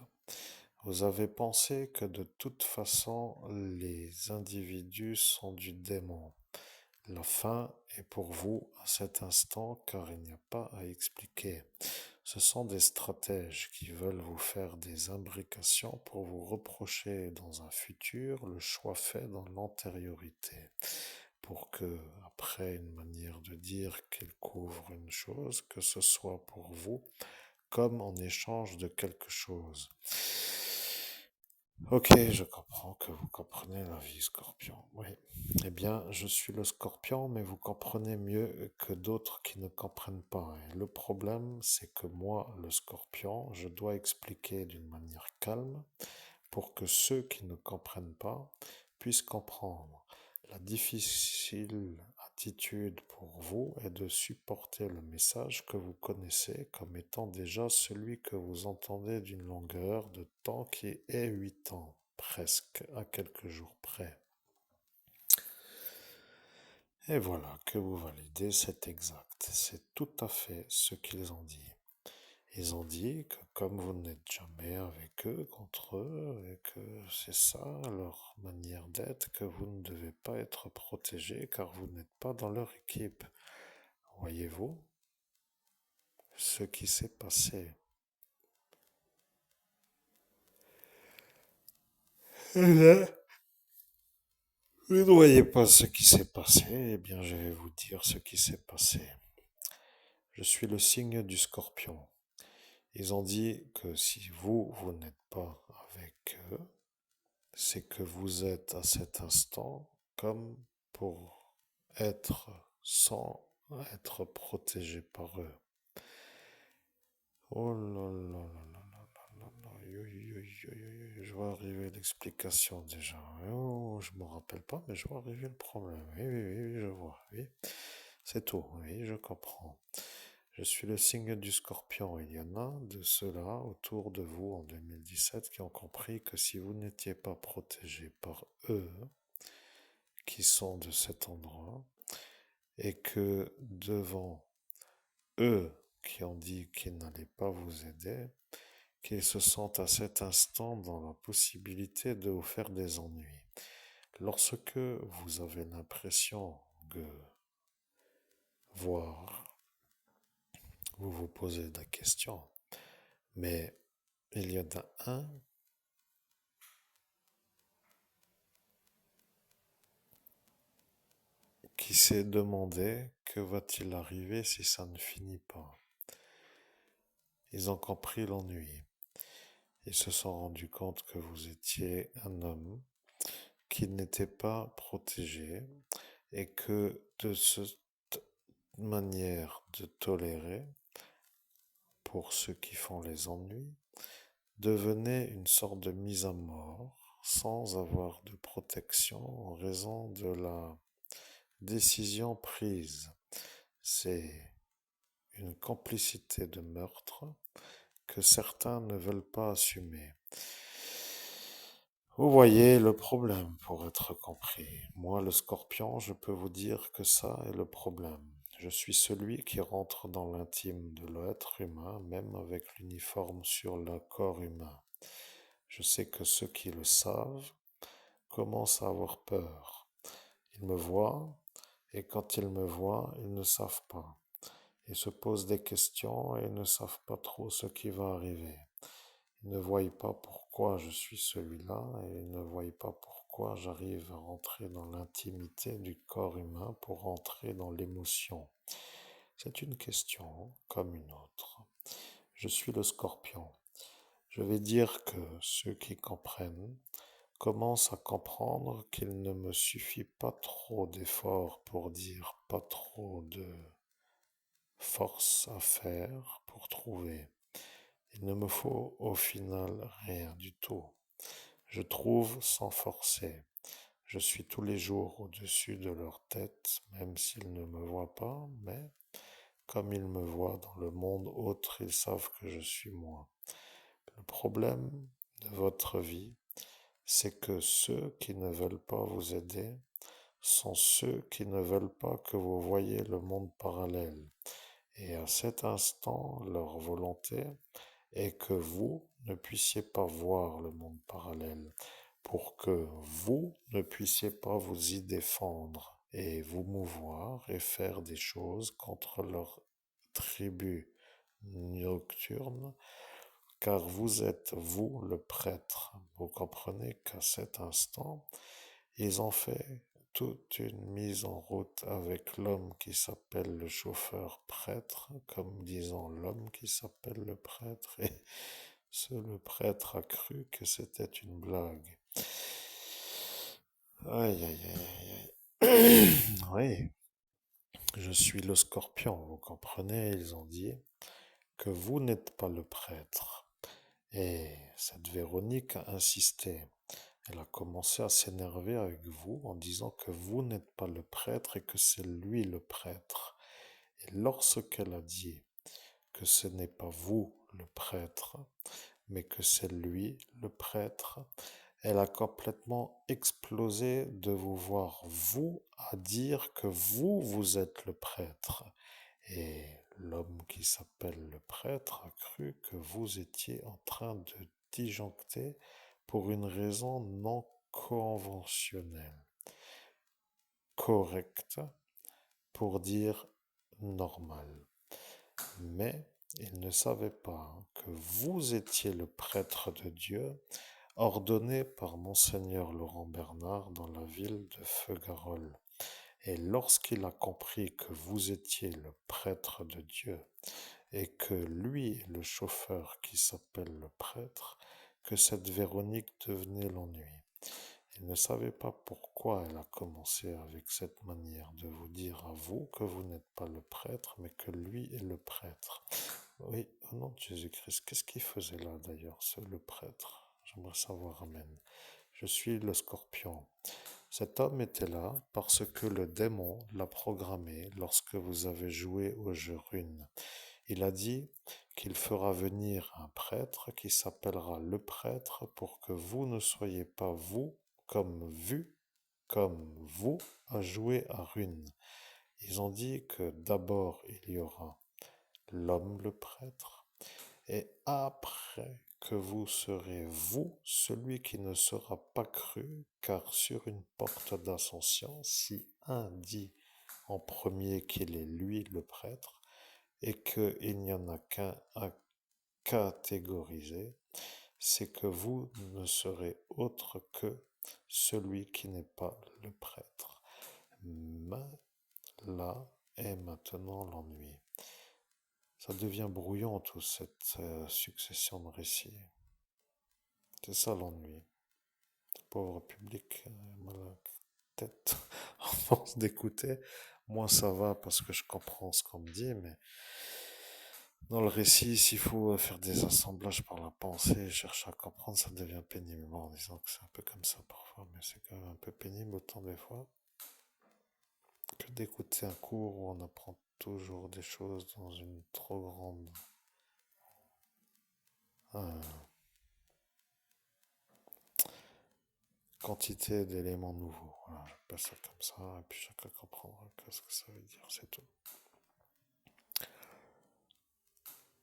Vous avez pensé que de toute façon, les individus sont du démon. La fin est pour vous à cet instant car il n'y a pas à expliquer. Ce sont des stratèges qui veulent vous faire des imbrications pour vous reprocher dans un futur le choix fait dans l'antériorité pour que, après une manière de dire qu'il couvre une chose, que ce soit pour vous comme en échange de quelque chose. Ok, je comprends que vous comprenez la vie, Scorpion. Oui. Eh bien, je suis le Scorpion, mais vous comprenez mieux que d'autres qui ne comprennent pas. Et le problème, c'est que moi, le Scorpion, je dois expliquer d'une manière calme pour que ceux qui ne comprennent pas puissent comprendre. La difficile attitude pour vous est de supporter le message que vous connaissez comme étant déjà celui que vous entendez d'une longueur de temps qui est 8 ans, presque à quelques jours près. Et voilà que vous validez, c'est exact. C'est tout à fait ce qu'ils ont dit. Ils ont dit que comme vous n'êtes jamais avec eux, contre eux, et que c'est ça leur manière d'être, que vous ne devez pas être protégé car vous n'êtes pas dans leur équipe. Voyez-vous ce qui s'est passé? Eh bien, vous ne voyez pas ce qui s'est passé, eh bien je vais vous dire ce qui s'est passé. Je suis le signe du Scorpion. Ils ont dit que si vous, vous n'êtes pas avec eux, c'est que vous êtes à cet instant comme pour être sans être protégé par eux. Oh là là là là là là là là, je vois arriver l'explication déjà. Oh, je me rappelle pas, mais je vois arriver le problème. Oui, oui, oui, oui, je vois. Oui, c'est tout. Oui, je comprends. Je suis le signe du Scorpion. Il y en a de ceux-là autour de vous en 2017 qui ont compris que si vous n'étiez pas protégé par eux, qui sont de cet endroit, et que devant eux qui ont dit qu'ils n'allaient pas vous aider, qu'ils se sentent à cet instant dans la possibilité de vous faire des ennuis. Lorsque vous avez l'impression de voir, vous vous posez la question, mais il y en a un qui s'est demandé que va-t-il arriver si ça ne finit pas. Ils ont compris l'ennui. Ils se sont rendus compte que vous étiez un homme qui n'était pas protégé et que de cette manière de tolérer pour ceux qui font les ennuis devenait une sorte de mise à mort sans avoir de protection en raison de la décision prise. C'est une complicité de meurtre que certains ne veulent pas assumer. Vous voyez le problème pour être compris. Moi, le scorpion, je peux vous dire que ça est le problème. Je suis celui qui rentre dans l'intime de l'être humain, même avec l'uniforme sur le corps humain. Je sais que ceux qui le savent commencent à avoir peur. Ils me voient, et quand ils me voient, ils ne savent pas. Ils se posent des questions et ils ne savent pas trop ce qui va arriver. Ils ne voient pas pourquoi je suis celui-là et ils ne voient pas pourquoi j'arrive à rentrer dans l'intimité du corps humain pour rentrer dans l'émotion. C'est une question comme une autre. Je suis le scorpion. Je vais dire que ceux qui comprennent commencent à comprendre qu'il ne me suffit pas trop d'efforts pour dire pas trop de force à faire pour trouver. Il ne me faut au final rien du tout. Je trouve sans forcer. Je suis tous les jours au-dessus de leur tête, même s'ils ne me voient pas, mais comme ils me voient dans le monde autre, ils savent que je suis moi. Le problème de votre vie, c'est que ceux qui ne veulent pas vous aider sont ceux qui ne veulent pas que vous voyiez le monde parallèle. Et à cet instant, leur volonté est que vous ne puissiez pas voir le monde parallèle, pour que vous ne puissiez pas vous y défendre et vous mouvoir et faire des choses contre leur tribu nocturne, car vous êtes, vous, le prêtre. Vous comprenez qu'à cet instant, ils ont fait toute une mise en route avec l'homme qui s'appelle le chauffeur prêtre, comme disant l'homme qui s'appelle le prêtre, et le prêtre a cru que c'était une blague. Aïe, aïe, aïe, aïe, aïe. Oui, je suis le scorpion, vous comprenez, ils ont dit que vous n'êtes pas le prêtre. Et cette Véronique a insisté. Elle a commencé à s'énerver avec vous en disant que vous n'êtes pas le prêtre et que c'est lui le prêtre. Et lorsqu'elle a dit que ce n'est pas vous le prêtre, mais que c'est lui le prêtre, elle a complètement explosé de vous voir, vous, à dire que vous, vous êtes le prêtre. Et l'homme qui s'appelle le prêtre a cru que vous étiez en train de disjoncter pour une raison non conventionnelle, correcte, pour dire normal. Mais il ne savait pas que vous étiez le prêtre de Dieu, ordonné par Monseigneur Laurent Bernard dans la ville de Feugarolles. Et lorsqu'il a compris que vous étiez le prêtre de Dieu et que lui est le chauffeur qui s'appelle le prêtre, que cette Véronique devenait l'ennui. Il ne savait pas pourquoi elle a commencé avec cette manière de vous dire à vous que vous n'êtes pas le prêtre, mais que lui est le prêtre. Oui, au nom de Jésus-Christ, qu'est-ce qu'il faisait là d'ailleurs, le prêtre? J'aimerais savoir, amen. Je suis le scorpion. Cet homme était là parce que le démon l'a programmé lorsque vous avez joué au jeu rune. Il a dit qu'il fera venir un prêtre qui s'appellera le prêtre pour que vous ne soyez pas vous comme vous à jouer à rune. Ils ont dit que d'abord il y aura l'homme le prêtre et après que vous serez vous, celui qui ne sera pas cru, car sur une porte d'ascension, si un dit en premier qu'il est lui le prêtre, et qu'il n'y en a qu'un à catégoriser, c'est que vous ne serez autre que celui qui n'est pas le prêtre. maintenant l'ennui. Ça devient brouillon, toute cette succession de récits. C'est ça l'ennui. Le pauvre public, mal à la tête, en force d'écouter. Moi, ça va parce que je comprends ce qu'on me dit, mais dans le récit, s'il faut faire des assemblages par la pensée, chercher à comprendre, ça devient pénible. Bon, en disant que c'est un peu comme ça parfois, mais c'est quand même un peu pénible autant des fois que d'écouter un cours où on apprend toujours des choses dans une trop grande euh, quantité d'éléments nouveaux. Voilà, je passe ça comme ça, et puis chacun comprendra ce que ça veut dire, c'est tout.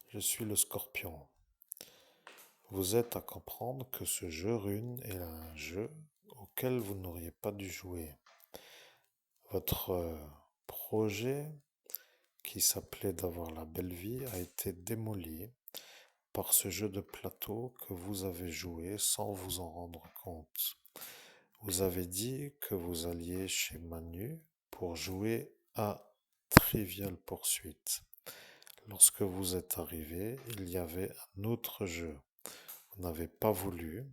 Je suis le scorpion. Vous êtes à comprendre que ce jeu rune est un jeu auquel vous n'auriez pas dû jouer. Votre projet, qui s'appelait d'avoir la belle vie, a été démoli par ce jeu de plateau que vous avez joué sans vous en rendre compte. Vous avez dit que vous alliez chez Manu pour jouer à Trivial Poursuite. Lorsque vous êtes arrivé, il y avait un autre jeu. Vous n'avez pas voulu,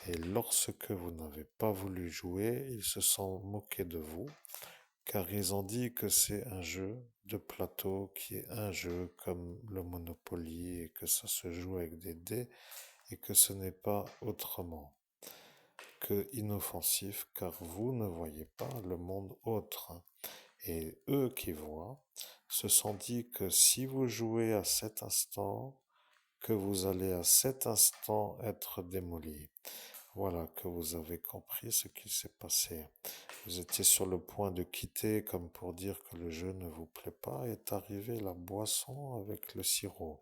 et lorsque vous n'avez pas voulu jouer, ils se sont moqués de vous, car ils ont dit que c'est un jeu de plateau qui est un jeu comme le Monopoly et que ça se joue avec des dés et que ce n'est pas autrement que inoffensif, car vous ne voyez pas le monde autre. Et eux qui voient se sont dit que si vous jouez à cet instant, que vous allez à cet instant être démoli. Voilà que vous avez compris ce qui s'est passé. Vous étiez sur le point de quitter comme pour dire que le jeu ne vous plaît pas, est arrivée la boisson avec le sirop.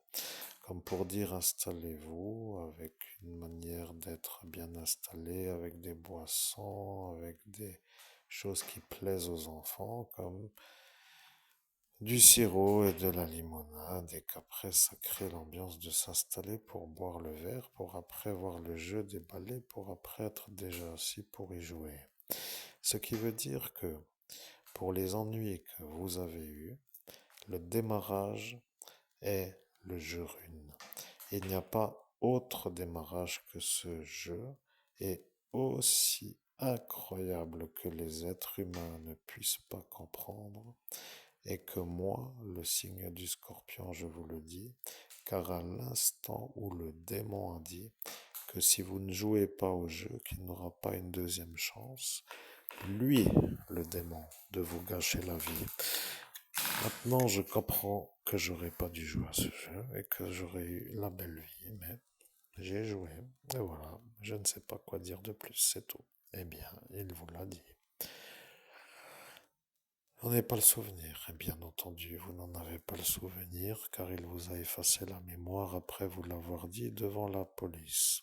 Comme pour dire installez-vous avec une manière d'être bien installé, avec des boissons, avec des choses qui plaisent aux enfants, comme du sirop et de la limonade, et qu'après ça crée l'ambiance de s'installer pour boire le verre, pour après voir le jeu déballer, pour après être déjà assis pour y jouer. Ce qui veut dire que pour les ennuis que vous avez eus, le démarrage est le jeu rune. Il n'y a pas autre démarrage que ce jeu, et aussi incroyable que les êtres humains ne puissent pas comprendre, et que moi, le signe du scorpion, je vous le dis, car à l'instant où le démon a dit que si vous ne jouez pas au jeu, qu'il n'aura pas une deuxième chance, lui, le démon, de vous gâcher la vie. Maintenant, je comprends que j'aurais pas dû jouer à ce jeu et que j'aurais eu la belle vie, mais j'ai joué. Et voilà, je ne sais pas quoi dire de plus, c'est tout. Eh bien, il vous l'a dit. Vous n'avez pas le souvenir, et bien entendu, vous n'en avez pas le souvenir, car il vous a effacé la mémoire après vous l'avoir dit devant la police.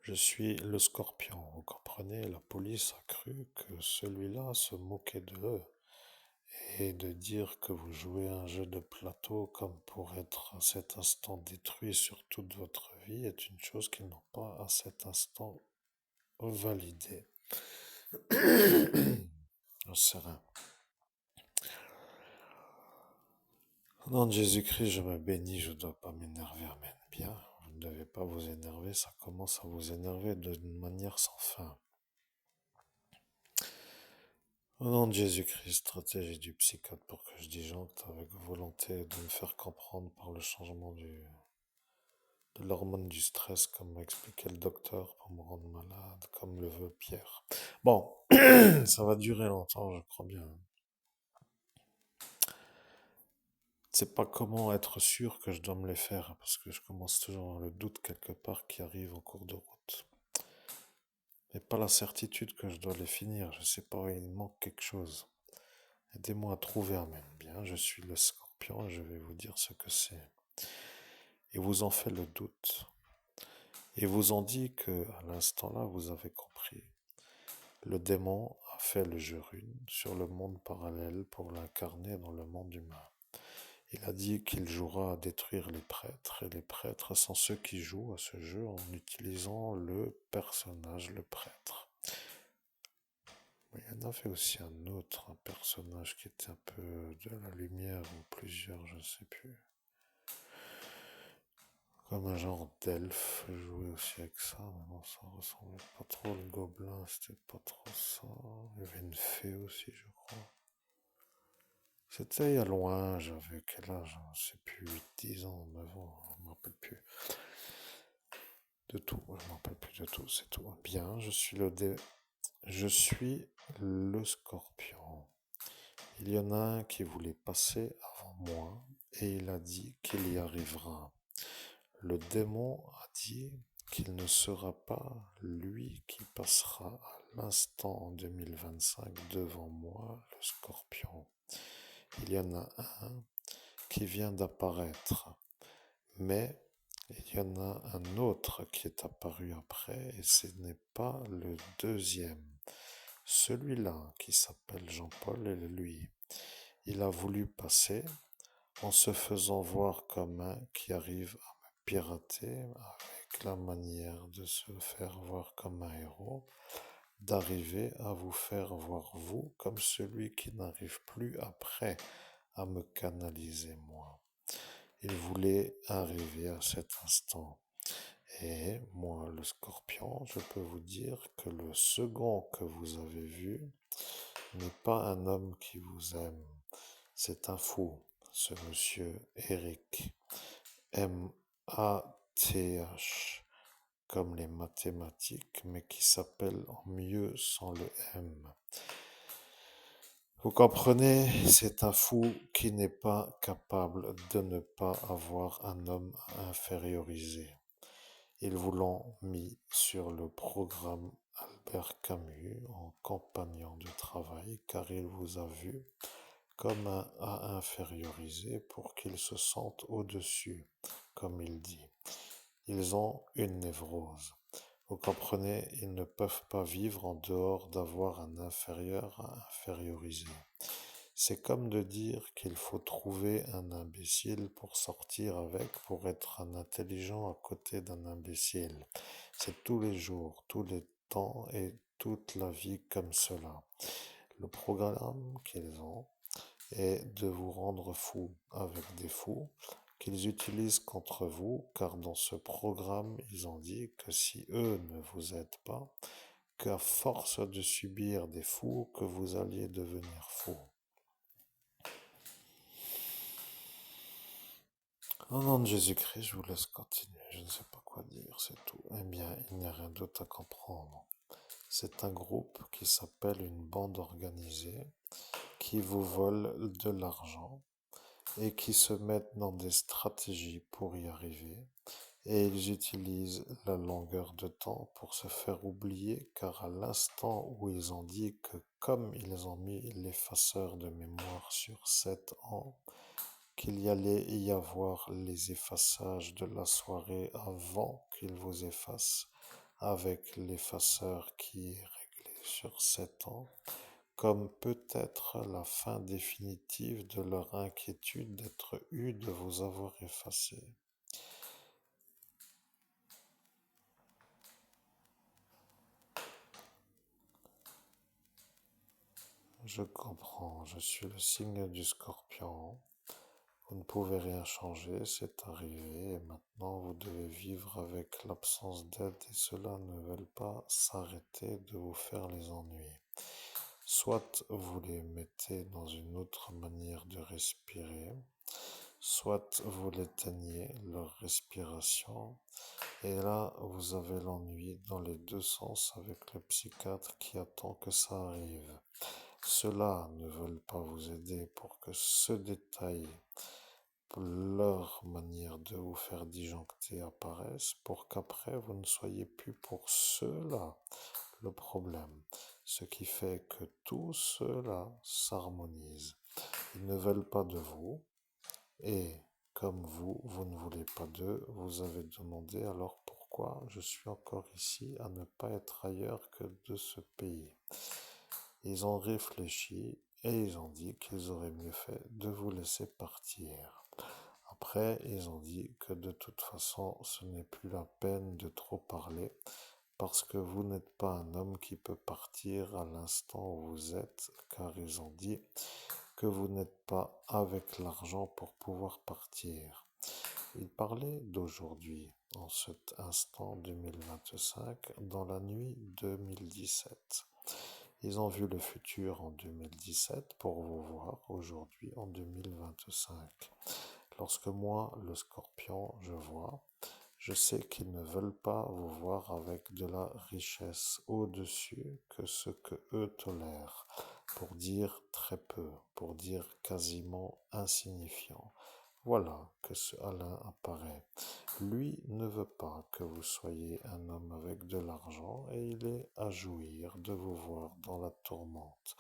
Je suis le scorpion, vous comprenez, la police a cru que celui-là se moquait d'eux, et de dire que vous jouez un jeu de plateau comme pour être à cet instant détruit sur toute votre vie est une chose qu'ils n'ont pas à cet instant validée. J'en sais rien. Au nom de Jésus-Christ, je me bénis, je ne dois pas m'énerver, amen. Bien, vous ne devez pas vous énerver, ça commence à vous énerver d'une manière sans fin. Au nom de Jésus-Christ, stratégie du psychiatre pour que je disjoncte avec volonté de me faire comprendre par le changement de l'hormone du stress, comme m'a expliqué le docteur, pour me rendre malade, comme le veut Pierre. Bon, ça va durer longtemps, je crois bien. C'est pas comment être sûr que je dois me les faire, parce que je commence toujours à avoir le doute quelque part qui arrive en cours de route. Mais pas la certitude que je dois les finir, je sais pas, il manque quelque chose. Aidez-moi à trouver, amen. Bien, je suis le scorpion et je vais vous dire ce que c'est. Et vous en fait le doute. Et vous en dit que, à l'instant là, vous avez compris. Le démon a fait le jeu rune sur le monde parallèle pour l'incarner dans le monde humain. Il a dit qu'il jouera à détruire les prêtres, et les prêtres sont ceux qui jouent à ce jeu en utilisant le personnage, le prêtre. Mais il y en avait aussi un autre, un personnage qui était un peu de la lumière, ou plusieurs, je ne sais plus. Comme un genre d'elfe, je jouais aussi avec ça, mais non, ça ressemblait pas trop. Le gobelin, c'était pas trop ça. Il y avait une fée aussi, je crois. C'était il y a loin, j'avais quel âge? Je sais plus, 8, 10 ans, 9 ans, je me rappelle plus. De tout, je me rappelle plus de tout, c'est tout. Bien, je suis le scorpion. Il y en a un qui voulait passer avant moi et il a dit qu'il y arrivera. Le démon a dit qu'il ne sera pas lui qui passera à l'instant en 2025 devant moi, le scorpion. Il y en a un qui vient d'apparaître, mais il y en a un autre qui est apparu après et ce n'est pas le deuxième. Celui-là, qui s'appelle Jean-Paul, est lui. Il a voulu passer en se faisant voir comme un qui arrive à me pirater avec la manière de se faire voir comme un héros, d'arriver à vous faire voir vous comme celui qui n'arrive plus après à me canaliser moi. Il voulait arriver à cet instant. Et moi, le scorpion, je peux vous dire que le second que vous avez vu n'est pas un homme qui vous aime. C'est un fou, ce monsieur Eric. M-A-T-H, comme les mathématiques, mais qui s'appelle en mieux sans le M. Vous comprenez, c'est un fou qui n'est pas capable de ne pas avoir un homme à inférioriser. Ils vous l'ont mis sur le programme Albert Camus en compagnon de travail car il vous a vu comme un à inférioriser pour qu'il se sente au-dessus, comme il dit. Ils ont une névrose. Vous comprenez, ils ne peuvent pas vivre en dehors d'avoir un inférieur à inférioriser. C'est comme de dire qu'il faut trouver un imbécile pour sortir avec, pour être un intelligent à côté d'un imbécile. C'est tous les jours, tous les temps et toute la vie comme cela. Le programme qu'ils ont est de vous rendre fou avec des fous qu'ils utilisent contre vous, car dans ce programme, ils ont dit que si eux ne vous aident pas, qu'à force de subir des fous, que vous alliez devenir fou. Au nom de Jésus-Christ, je vous laisse continuer. Je ne sais pas quoi dire, c'est tout. Eh bien, il n'y a rien d'autre à comprendre. C'est un groupe qui s'appelle une bande organisée qui vous vole de l'argent et qui se mettent dans des stratégies pour y arriver. Et ils utilisent la longueur de temps pour se faire oublier car à l'instant où ils ont dit que comme ils ont mis l'effaceur de mémoire sur 7 ans, qu'il y allait y avoir les effaçages de la soirée avant qu'ils vous effacent avec l'effaceur qui est réglé sur 7 ans, comme peut-être la fin définitive de leur inquiétude d'être eu de vous avoir effacé. Je comprends, je suis le signe du scorpion. Vous ne pouvez rien changer, c'est arrivé, et maintenant vous devez vivre avec l'absence d'aide et cela ne veut pas s'arrêter de vous faire les ennuis. Soit vous les mettez dans une autre manière de respirer, soit vous l'éteignez, leur respiration, et là vous avez l'ennui dans les deux sens avec le psychiatre qui attend que ça arrive. Ceux-là ne veulent pas vous aider pour que ce détail, leur manière de vous faire disjoncter apparaisse, pour qu'après vous ne soyez plus pour ceux-là le problème. Ce qui fait que tout cela s'harmonise. Ils ne veulent pas de vous, et comme vous, vous ne voulez pas d'eux, vous avez demandé alors pourquoi je suis encore ici à ne pas être ailleurs que de ce pays. Ils ont réfléchi et ils ont dit qu'ils auraient mieux fait de vous laisser partir. Après, ils ont dit que de toute façon, ce n'est plus la peine de trop parler parce que vous n'êtes pas un homme qui peut partir à l'instant où vous êtes, car ils ont dit que vous n'êtes pas avec l'argent pour pouvoir partir. Il parlait d'aujourd'hui, en cet instant 2025, dans la nuit 2017. Ils ont vu le futur en 2017 pour vous voir aujourd'hui en 2025. Lorsque moi, le Scorpion, je vois, je sais qu'ils ne veulent pas vous voir avec de la richesse au-dessus que ce que eux tolèrent, pour dire très peu, pour dire quasiment insignifiant. Voilà que ce Alain apparaît. Lui ne veut pas que vous soyez un homme avec de l'argent et il est à jouir de vous voir dans la tourmente.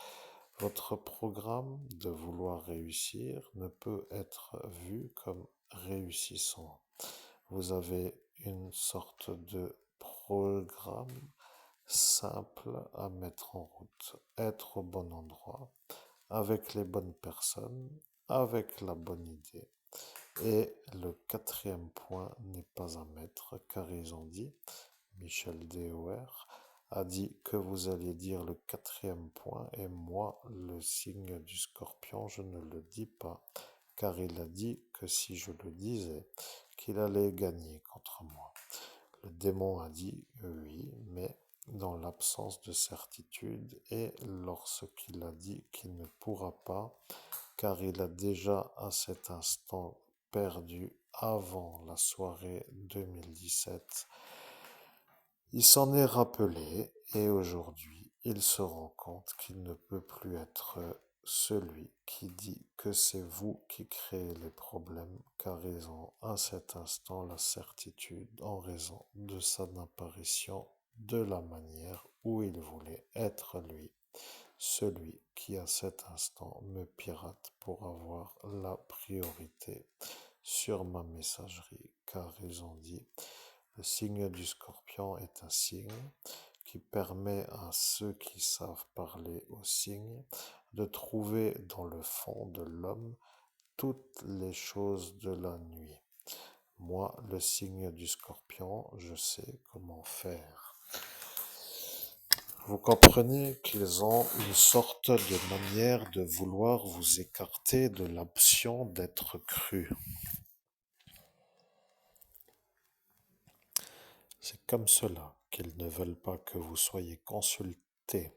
Votre programme de vouloir réussir ne peut être vu comme réussissant. Vous avez une sorte de programme simple à mettre en route, être au bon endroit, avec les bonnes personnes, avec la bonne idée. Et le quatrième point n'est pas à mettre, car ils ont dit, Michel Dehouer a dit que vous alliez dire le quatrième point, et moi, le signe du Scorpion, je ne le dis pas, car il a dit que si je le disais, qu'il allait gagner contre moi. Le démon a dit oui, mais dans l'absence de certitude, et lorsqu'il a dit qu'il ne pourra pas, car il a déjà à cet instant perdu avant la soirée 2017. Il s'en est rappelé et aujourd'hui il se rend compte qu'il ne peut plus être celui qui dit que c'est vous qui créez les problèmes, car ils ont à cet instant la certitude en raison de son apparition de la manière où il voulait être lui, celui qui à cet instant me pirate pour avoir la priorité sur ma messagerie, car ils ont dit le signe du Scorpion est un signe qui permet à ceux qui savent parler aux signes de trouver dans le fond de l'homme toutes les choses de la nuit. Moi, le signe du Scorpion, je sais comment faire. Vous comprenez qu'ils ont une sorte de manière de vouloir vous écarter de l'option d'être cru. C'est comme cela qu'ils ne veulent pas que vous soyez consultés.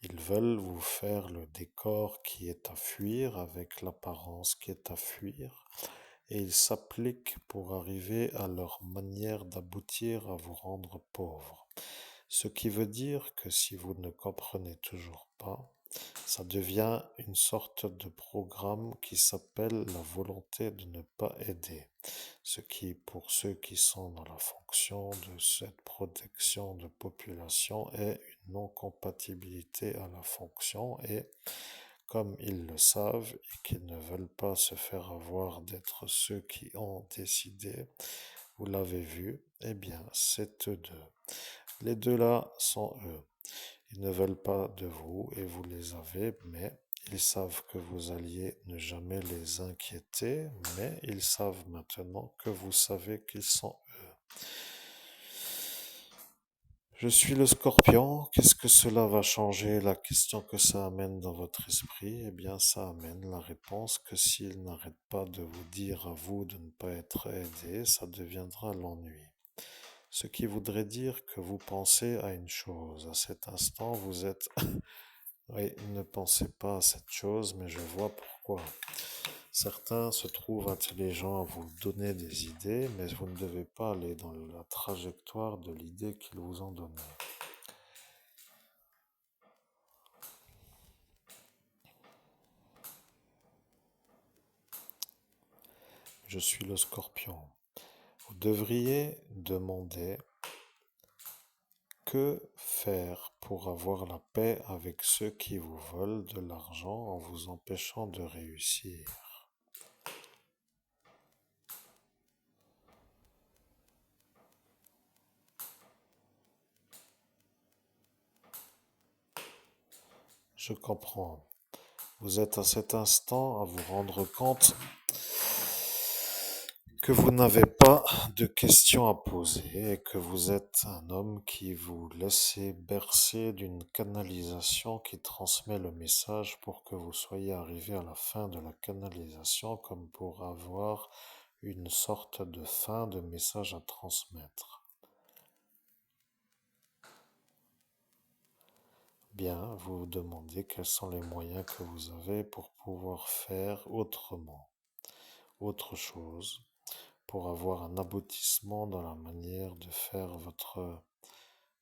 Ils veulent vous faire le décor qui est à fuir avec l'apparence qui est à fuir, et ils s'appliquent pour arriver à leur manière d'aboutir à vous rendre pauvre. Ce qui veut dire que si vous ne comprenez toujours pas, ça devient une sorte de programme qui s'appelle la volonté de ne pas aider. Ce qui, pour ceux qui sont dans la fonction de cette protection de population, est une non-compatibilité à la fonction et, comme ils le savent et qu'ils ne veulent pas se faire avoir d'être ceux qui ont décidé, vous l'avez vu, eh bien, c'est eux deux. Les deux là sont eux. Ils ne veulent pas de vous et vous les avez, mais ils savent que vous alliez ne jamais les inquiéter, mais ils savent maintenant que vous savez qu'ils sont eux. Je suis le Scorpion. Qu'est-ce que cela va changer? La question que ça amène dans votre esprit, eh bien, ça amène la réponse que s'ils n'arrêtent pas de vous dire à vous de ne pas être aidé, ça deviendra l'ennui. Ce qui voudrait dire que vous pensez à une chose. À cet instant, vous êtes... Oui, ne pensez pas à cette chose, mais je vois pourquoi. Certains se trouvent intelligents à vous donner des idées, mais vous ne devez pas aller dans la trajectoire de l'idée qu'ils vous ont donnée. Je suis le Scorpion. Vous devriez demander que faire pour avoir la paix avec ceux qui vous volent de l'argent en vous empêchant de réussir. Je comprends. Vous êtes à cet instant à vous rendre compte que vous n'avez pas de questions à poser et que vous êtes un homme qui vous laissez bercer d'une canalisation qui transmet le message pour que vous soyez arrivé à la fin de la canalisation comme pour avoir une sorte de fin de message à transmettre. Bien, vous vous demandez quels sont les moyens que vous avez pour pouvoir faire autrement, autre chose, pour avoir un aboutissement dans la manière de faire votre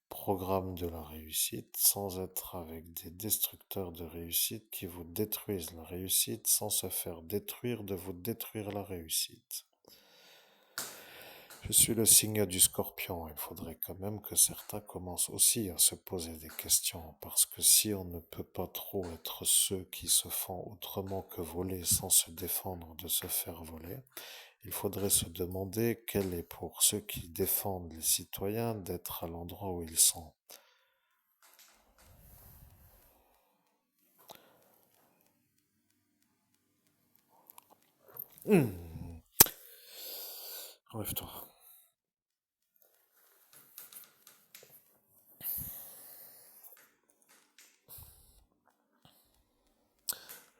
programme de la réussite sans être avec des destructeurs de réussite qui vous détruisent la réussite sans se faire détruire de vous détruire la réussite. Je suis le signe du Scorpion. Il faudrait quand même que certains commencent aussi à se poser des questions, parce que si on ne peut pas trop être ceux qui se font autrement que voler sans se défendre de se faire voler, il faudrait se demander quel est pour ceux qui défendent les citoyens d'être à l'endroit où ils sont. Enlève-toi.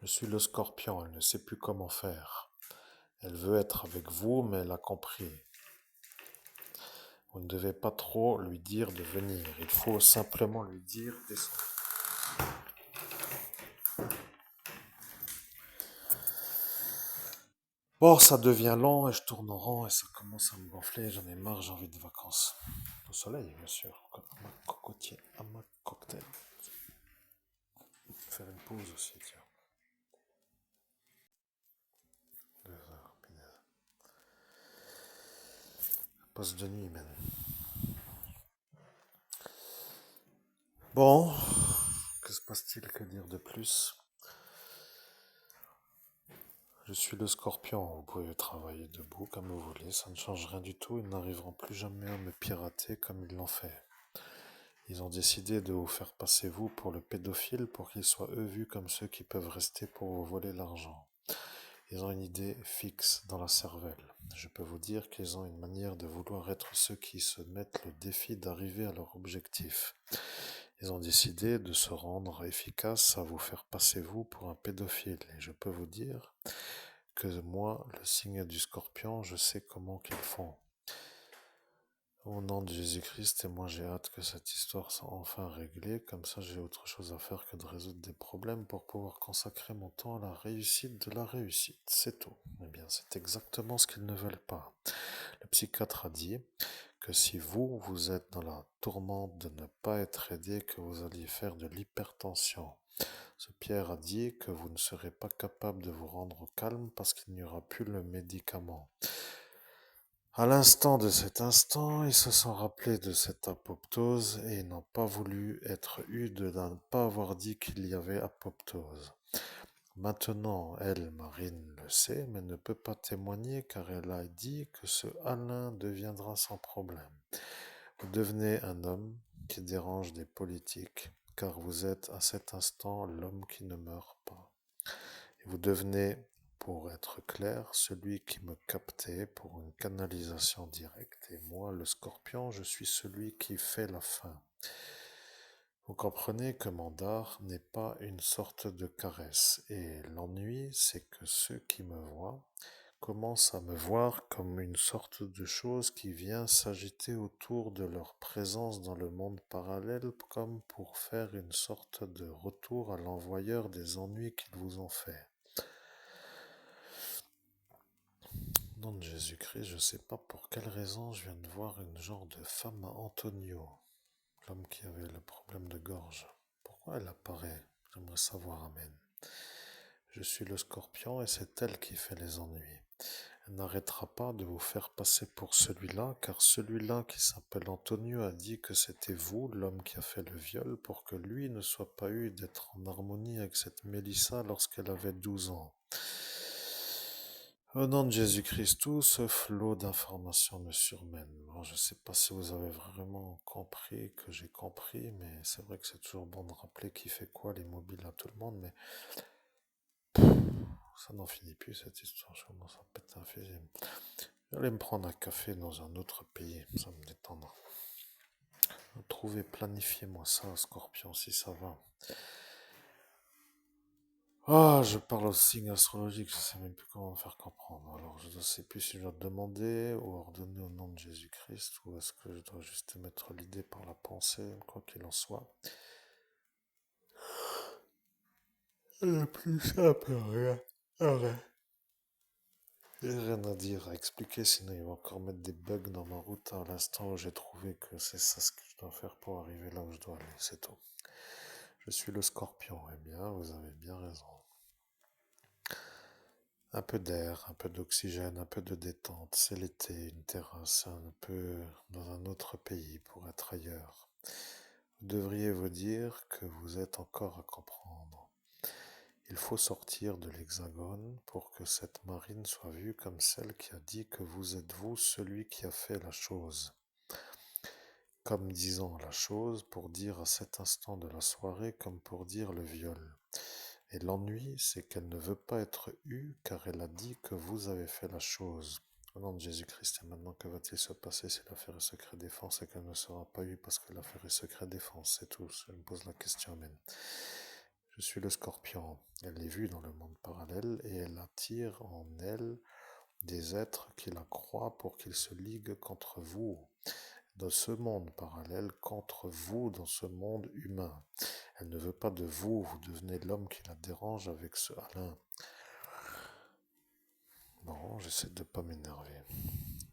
Je suis le Scorpion, elle ne sait plus comment faire. Elle veut être avec vous, mais elle a compris. Vous ne devez pas trop lui dire de venir. Il faut simplement lui dire descendre. Bon, ça devient long et je tourne en rond et ça commence à me gonfler. J'en ai marre, j'ai envie de vacances. Au soleil, bien sûr. À ma cocotier, à ma cocktail. Faire une pause aussi, tiens. 2 heures, punaise. Pause de nuit, même. Bon, que se passe-t-il? Que dire de plus? Je suis le Scorpion, vous pouvez travailler debout comme vous voulez, ça ne change rien du tout, ils n'arriveront plus jamais à me pirater comme ils l'ont fait. Ils ont décidé de vous faire passer vous pour le pédophile pour qu'ils soient eux vus comme ceux qui peuvent rester pour vous voler l'argent. Ils ont une idée fixe dans la cervelle. Je peux vous dire qu'ils ont une manière de vouloir être ceux qui se mettent le défi d'arriver à leur objectif. Ils ont décidé de se rendre efficaces à vous faire passer vous pour un pédophile. Et je peux vous dire que moi, le signe du Scorpion, je sais comment qu'ils font. Au nom de Jésus-Christ, et moi j'ai hâte que cette histoire soit enfin réglée, comme ça j'ai autre chose à faire que de résoudre des problèmes pour pouvoir consacrer mon temps à la réussite de la réussite, c'est tout. Eh bien, c'est exactement ce qu'ils ne veulent pas. Le psychiatre a dit que si vous, vous êtes dans la tourmente de ne pas être aidé, que vous alliez faire de l'hypertension. Ce Pierre a dit que vous ne serez pas capable de vous rendre au calme parce qu'il n'y aura plus le médicament. À l'instant de cet instant, ils se sont rappelés de cette apoptose et n'ont pas voulu être eus de ne pas avoir dit qu'il y avait apoptose. Maintenant, elle, Marine, le sait, mais ne peut pas témoigner car elle a dit que ce Alain deviendra sans problème. Vous devenez un homme qui dérange des politiques car vous êtes à cet instant l'homme qui ne meurt pas. Et vous devenez, pour être clair, celui qui me captait pour une canalisation directe. Et moi, le Scorpion, je suis celui qui fait la fin. Vous comprenez que mon dard n'est pas une sorte de caresse. Et l'ennui, c'est que ceux qui me voient commencent à me voir comme une sorte de chose qui vient s'agiter autour de leur présence dans le monde parallèle, comme pour faire une sorte de retour à l'envoyeur des ennuis qu'ils vous ont fait. Au nom de Jésus-Christ, je ne sais pas pour quelle raison je viens de voir une genre de femme à Antonio, l'homme qui avait le problème de gorge. Pourquoi elle apparaît? J'aimerais savoir, amen. Je suis le Scorpion et c'est elle qui fait les ennuis. Elle n'arrêtera pas de vous faire passer pour celui-là, car celui-là qui s'appelle Antonio a dit que c'était vous, l'homme qui a fait le viol, pour que lui ne soit pas eu d'être en harmonie avec cette Mélissa lorsqu'elle avait 12 ans. Au nom de Jésus-Christ, tout ce flot d'informations me surmène. Alors, je ne sais pas si vous avez vraiment compris que j'ai compris, mais c'est vrai que c'est toujours bon de rappeler qui fait quoi, les mobiles à tout le monde, mais ça n'en finit plus cette histoire, je commence à péter un fusil. J'allais me prendre un café dans un autre pays, ça me détendra. Trouvez, planifiez-moi ça, Scorpion, si ça va. Ah, je parle au signe astrologique, je sais même plus comment me faire comprendre. Alors, je ne sais plus si je dois demander ou ordonner au nom de Jésus-Christ, ou est-ce que je dois juste émettre l'idée par la pensée, quoi qu'il en soit. Le plus simple, rien. Rien. J'ai rien à dire, à expliquer, sinon il va encore mettre des bugs dans ma route à l'instant où j'ai trouvé que c'est ça ce que je dois faire pour arriver là où je dois aller, c'est tout. Je suis le Scorpion, eh bien, vous avez bien raison. Un peu d'air, un peu d'oxygène, un peu de détente. C'est l'été, une terrasse, un peu dans un autre pays pour être ailleurs. Vous devriez vous dire que vous êtes encore à comprendre. Il faut sortir de l'hexagone pour que cette marine soit vue comme celle qui a dit que vous êtes vous celui qui a fait la chose. Comme disant la chose pour dire à cet instant de la soirée comme pour dire le viol. Et l'ennui, c'est qu'elle ne veut pas être eue car elle a dit que vous avez fait la chose. Au nom de Jésus-Christ, et maintenant que va-t-il se passer si l'affaire est secret défense et qu'elle ne sera pas eue parce que l'affaire est secret défense, c'est tout. Je me pose la question, amen. Je suis le Scorpion. Elle est vue dans le monde parallèle et elle attire en elle des êtres qui la croient pour qu'ils se liguent contre vous dans ce monde parallèle qu'entre vous dans ce monde humain. Elle ne veut pas de vous, vous devenez l'homme qui la dérange avec ce Alain. Bon, j'essaie de ne pas m'énerver.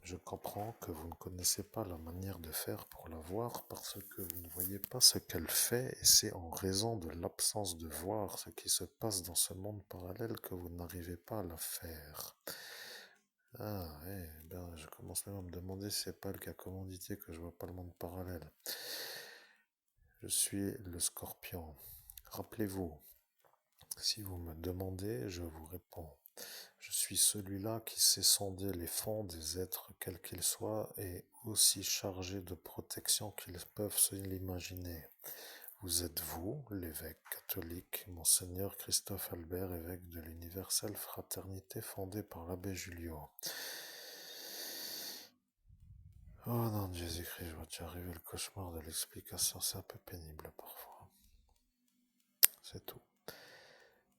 Je comprends que vous ne connaissez pas la manière de faire pour la voir parce que vous ne voyez pas ce qu'elle fait et c'est en raison de l'absence de voir ce qui se passe dans ce monde parallèle que vous n'arrivez pas à la faire. Ah, ouais, ben, je commence même à me demander si c'est pas elle qui a commandité que je vois pas le monde parallèle. Je suis le Scorpion. Rappelez-vous, si vous me demandez, je vous réponds. Je suis celui-là qui sait sonder les fonds des êtres quels qu'ils soient et aussi chargé de protection qu'ils peuvent se l'imaginer. Vous êtes vous, l'évêque catholique, Monseigneur Christophe Albert, évêque de l'universelle fraternité fondée par l'abbé Julio. Oh non, Jésus-Christ, je vois déjà arriver le cauchemar de l'explication, c'est un peu pénible parfois. C'est tout.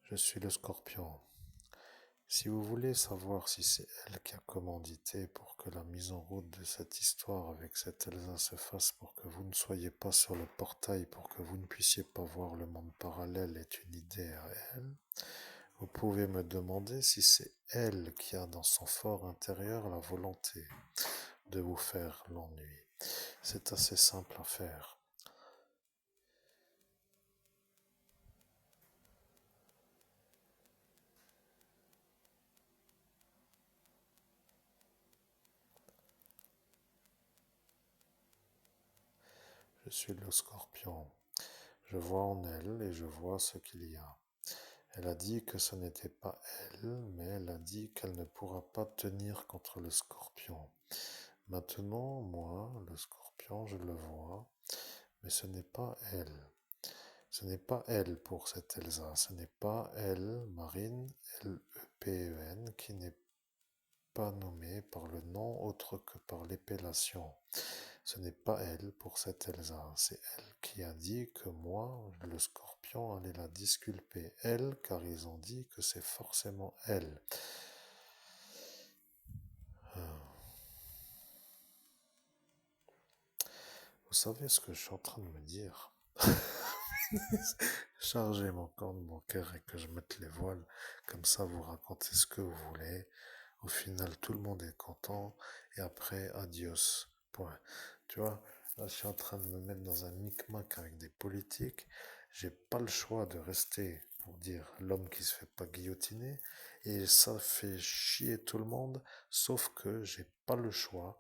Je suis le Scorpion. Si vous voulez savoir si c'est elle qui a commandité pour que la mise en route de cette histoire avec cet Elsa se fasse pour que vous ne soyez pas sur le portail, pour que vous ne puissiez pas voir le monde parallèle est une idée à elle, vous pouvez me demander si c'est elle qui a dans son fort intérieur la volonté de vous faire l'ennui. C'est assez simple à faire. Je suis le Scorpion. Je vois en elle et je vois ce qu'il y a. Elle a dit que ce n'était pas elle, mais elle a dit qu'elle ne pourra pas tenir contre le Scorpion. Maintenant, moi, le Scorpion, je le vois, mais ce n'est pas elle. Ce n'est pas elle pour cette Elsa. Ce n'est pas elle, Marine, L-E-P-E-N, qui n'est pas nommée par le nom autre que par l'épellation. Ce n'est pas elle pour cette Elsa. C'est elle qui a dit que moi, le Scorpion, allait la disculper. Elle, car ils ont dit que c'est forcément elle. Vous savez ce que je suis en train de me dire? Chargez mon compte bancaire et que je mette les voiles. Comme ça, vous racontez ce que vous voulez. Au final, tout le monde est content. Et après, adios. Point. Tu vois, là, je suis en train de me mettre dans un micmac avec des politiques. J'ai pas le choix de rester pour dire l'homme qui se fait pas guillotiner. Et ça fait chier tout le monde. Sauf que j'ai pas le choix.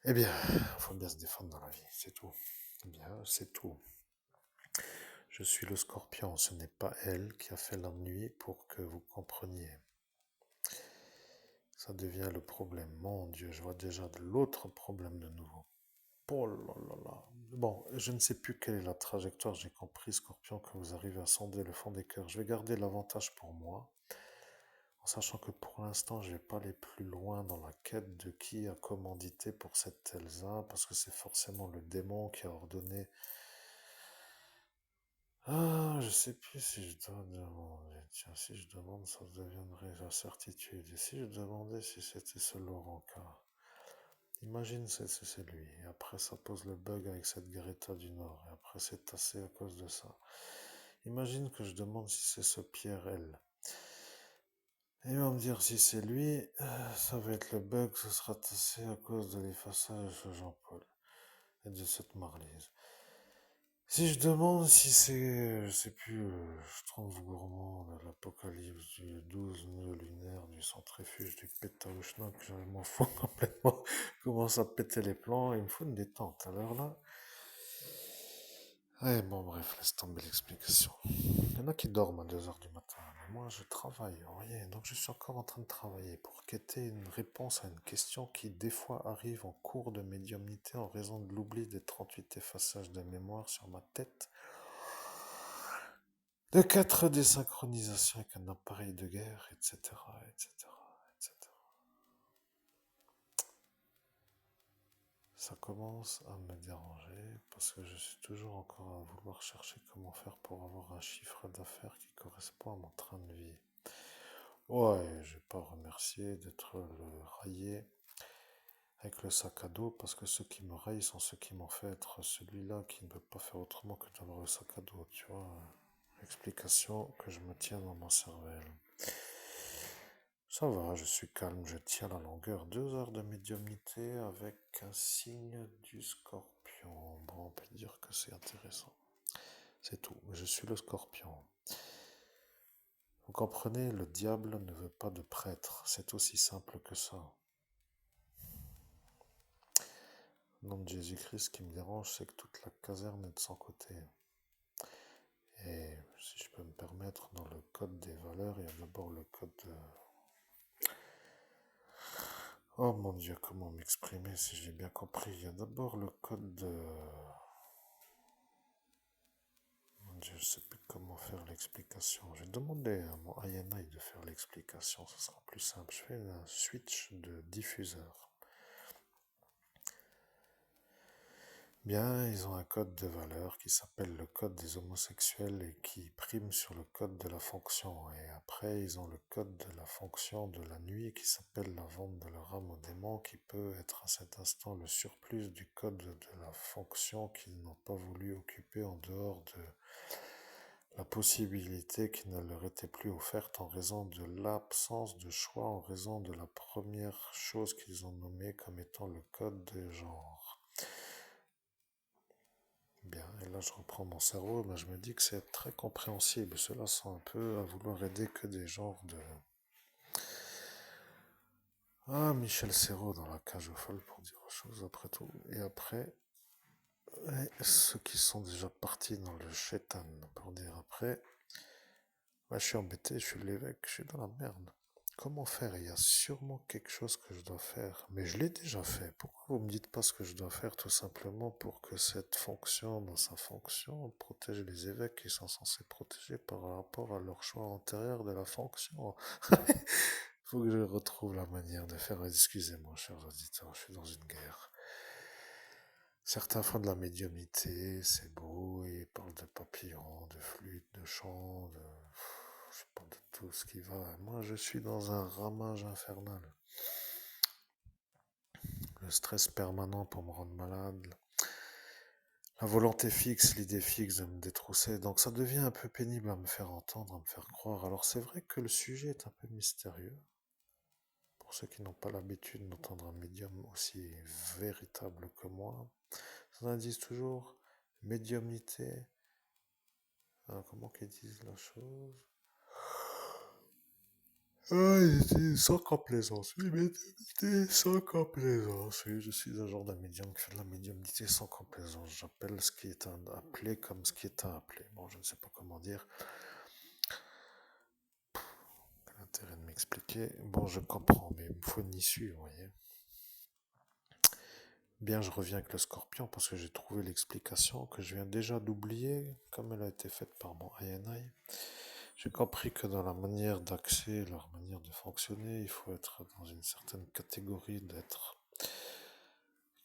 Eh bien, il faut bien se défendre dans la vie. C'est tout. Eh bien, c'est tout. Je suis le Scorpion, ce n'est pas elle qui a fait l'ennui pour que vous compreniez. Ça devient le problème. Mon Dieu, je vois déjà de l'autre problème de nouveau. Oh là là là. Bon, je ne sais plus quelle est la trajectoire. J'ai compris, Scorpion, que vous arrivez à sonder le fond des cœurs. Je vais garder l'avantage pour moi. en sachant que pour l'instant, je vais pas aller plus loin dans la quête de qui a commandité pour cette Elsa, parce que c'est forcément le démon qui a ordonné. Ah, je sais plus si je dois demander. Tiens, si je demande, ça deviendrait la certitude. Et si je demandais si c'était ce Laurent K. Imagine c'est lui. Et après, ça pose le bug avec cette Greta du Nord. Et après, c'est tassé à cause de ça. Imagine que je demande si c'est ce Pierre L. Et il va me dire si c'est lui, ça va être le bug, ce sera tassé à cause de l'effaçage de Jean-Paul et de cette Marlise. Si je demande si c'est, je sais plus, Schtroumpf gourmand de l'apocalypse du 12 nœuds lunaire du centrifuge du pétaouchnock, je m'en fous complètement, commence à péter les plans, il me faut une détente. Alors là, ouais, bon bref, laisse tomber l'explication. Il y en a qui dorment à 2 heures du matin, mais moi je travaille, vous voyez, donc je suis encore en train de travailler pour quêter une réponse à une question qui des fois arrive en cours de médiumnité en raison de l'oubli des 38 effaçages de mémoire sur ma tête, de 4 désynchronisations avec un appareil de guerre, etc., etc., etc. Ça commence à me déranger parce que je suis toujours encore à vouloir chercher comment faire pour avoir un chiffre d'affaires qui correspond à mon train de vie. Ouais, je vais pas remercier d'être le rayé avec le sac à dos parce que ceux qui me rayent sont ceux qui m'ont fait être celui-là qui ne peut pas faire autrement que d'avoir le sac à dos, tu vois. Explication que je me tiens dans ma cervelle. Ça va, je suis calme, je tiens la longueur. 2 heures de médiumnité avec un signe du scorpion. Bon, on peut dire que c'est intéressant. C'est tout. Je suis le scorpion. Vous comprenez, le diable ne veut pas de prêtre. C'est aussi simple que ça. Au nom de Jésus-Christ, ce qui me dérange, c'est que toute la caserne est de son côté. Et si je peux me permettre, dans le code des valeurs, il y a d'abord le code de... Oh mon Dieu, comment m'exprimer si j'ai bien compris? Il y a d'abord le code de... Mon Dieu, je sais plus comment faire l'explication. Je vais demander à mon INI de faire l'explication, ce sera plus simple. Je fais un switch de diffuseur. Bien, ils ont un code de valeur qui s'appelle le code des homosexuels et qui prime sur le code de la fonction. Et après, ils ont le code de la fonction de la nuit qui s'appelle la vente de leur âme au démon qui peut être à cet instant le surplus du code de la fonction qu'ils n'ont pas voulu occuper en dehors de la possibilité qui ne leur était plus offerte en raison de l'absence de choix, en raison de la première chose qu'ils ont nommée comme étant le code de genre. Bien, et là je reprends mon cerveau, mais je me dis que c'est très compréhensible. Ceux-là sont un peu à vouloir aider que des genres de... Ah, Michel Serrault dans la cage aux folles pour dire autre chose après tout. Et après, ceux qui sont déjà partis dans le chétan pour dire après, ouais, je suis embêté, je suis l'évêque, je suis dans la merde. Comment faire? Il y a sûrement quelque chose que je dois faire, mais je l'ai déjà fait. Pourquoi vous me dites pas ce que je dois faire tout simplement pour que cette fonction, dans sa fonction, protège les évêques qui sont censés protéger par rapport à leur choix antérieur de la fonction? Faut que je retrouve la manière de faire. Excusez-moi, chers auditeurs, je suis dans une guerre. Certains font de la médiumnité, c'est beau, et ils parlent de papillons, de flûtes, de chants, de... Je sais pas de tout ce qui va. Moi, je suis dans un ramage infernal. Le stress permanent pour me rendre malade. La volonté fixe, l'idée fixe de me détrousser. Donc ça devient un peu pénible à me faire entendre, à me faire croire. Alors c'est vrai que le sujet est un peu mystérieux. Pour ceux qui n'ont pas l'habitude d'entendre un médium aussi véritable que moi, ça indique toujours médiumnité. Comment qu'ils disent la chose? Ah, sans complaisance, oui, médiumnité sans complaisance. Oui, je suis un genre d'un médium qui fait de la médiumnité sans complaisance. J'appelle ce qui est appelé comme ce qui est à appeler. Bon, je ne sais pas comment dire. Quel intérêt de m'expliquer? Bon, je comprends, mais il me faut une issue, vous voyez. Bien, je reviens avec le scorpion parce que j'ai trouvé l'explication que je viens déjà d'oublier, comme elle a été faite par mon INI. J'ai compris que dans la manière d'accès, leur manière de fonctionner, il faut être dans une certaine catégorie d'être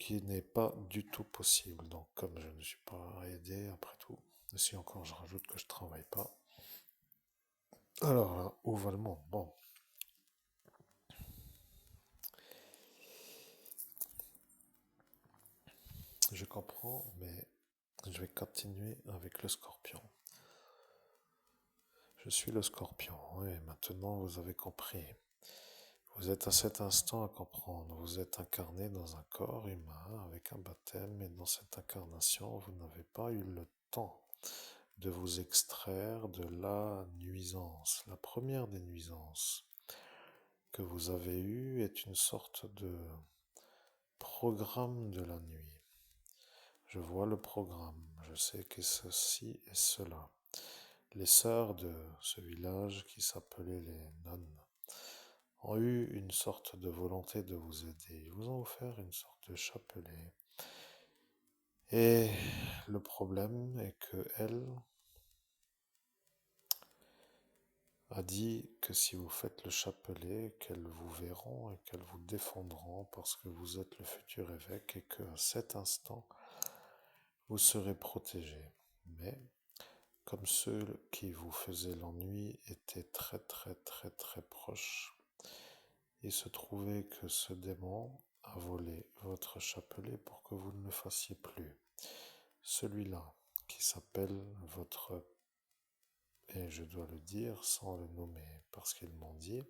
qui n'est pas du tout possible. Donc, comme je ne suis pas aidé, après tout, et si encore je rajoute que je travaille pas, alors là, où va le monde? Bon, je comprends, mais je vais continuer avec le scorpion. Je suis le scorpion, et maintenant vous avez compris. Vous êtes à cet instant à comprendre. Vous êtes incarné dans un corps humain avec un baptême, et dans cette incarnation, vous n'avez pas eu le temps de vous extraire de la nuisance. La première des nuisances que vous avez eue est une sorte de programme de la nuit. Je vois le programme, je sais que ceci et cela. Les sœurs de ce village qui s'appelaient les nonnes ont eu une sorte de volonté de vous aider. Ils vous ont offert une sorte de chapelet. Et le problème est que elle a dit que si vous faites le chapelet, qu'elles vous verront et qu'elles vous défendront parce que vous êtes le futur évêque et qu'à cet instant, vous serez protégé. Mais comme ceux qui vous faisaient l'ennui étaient très très très très proches, il se trouvait que ce démon a volé votre chapelet pour que vous ne le fassiez plus. Celui-là, qui s'appelle votre... Et je dois le dire sans le nommer, parce qu'ils m'ont dit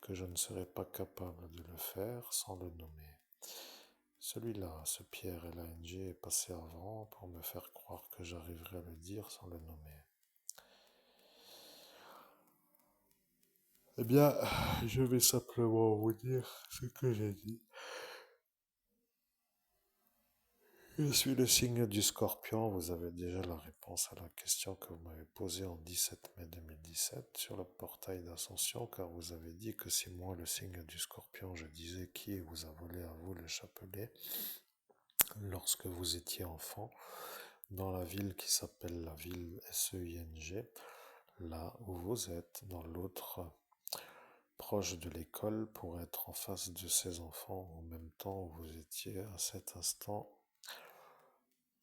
que je ne serais pas capable de le faire sans le nommer. Celui-là, ce Pierre LANG, est passé avant pour me faire croire que j'arriverais à le dire sans le nommer. Eh bien, je vais simplement vous dire ce que j'ai dit. Je suis le signe du Scorpion. Vous avez déjà la réponse à la question que vous m'avez posée en 17 mai 2017 sur le portail d'Ascension, car vous avez dit que si moi, le signe du Scorpion, je disais qui vous a volé à vous le chapelet lorsque vous étiez enfant dans la ville qui s'appelle la ville SEING, là où vous êtes, dans l'autre proche de l'école pour être en face de ces enfants en même temps où vous étiez à cet instant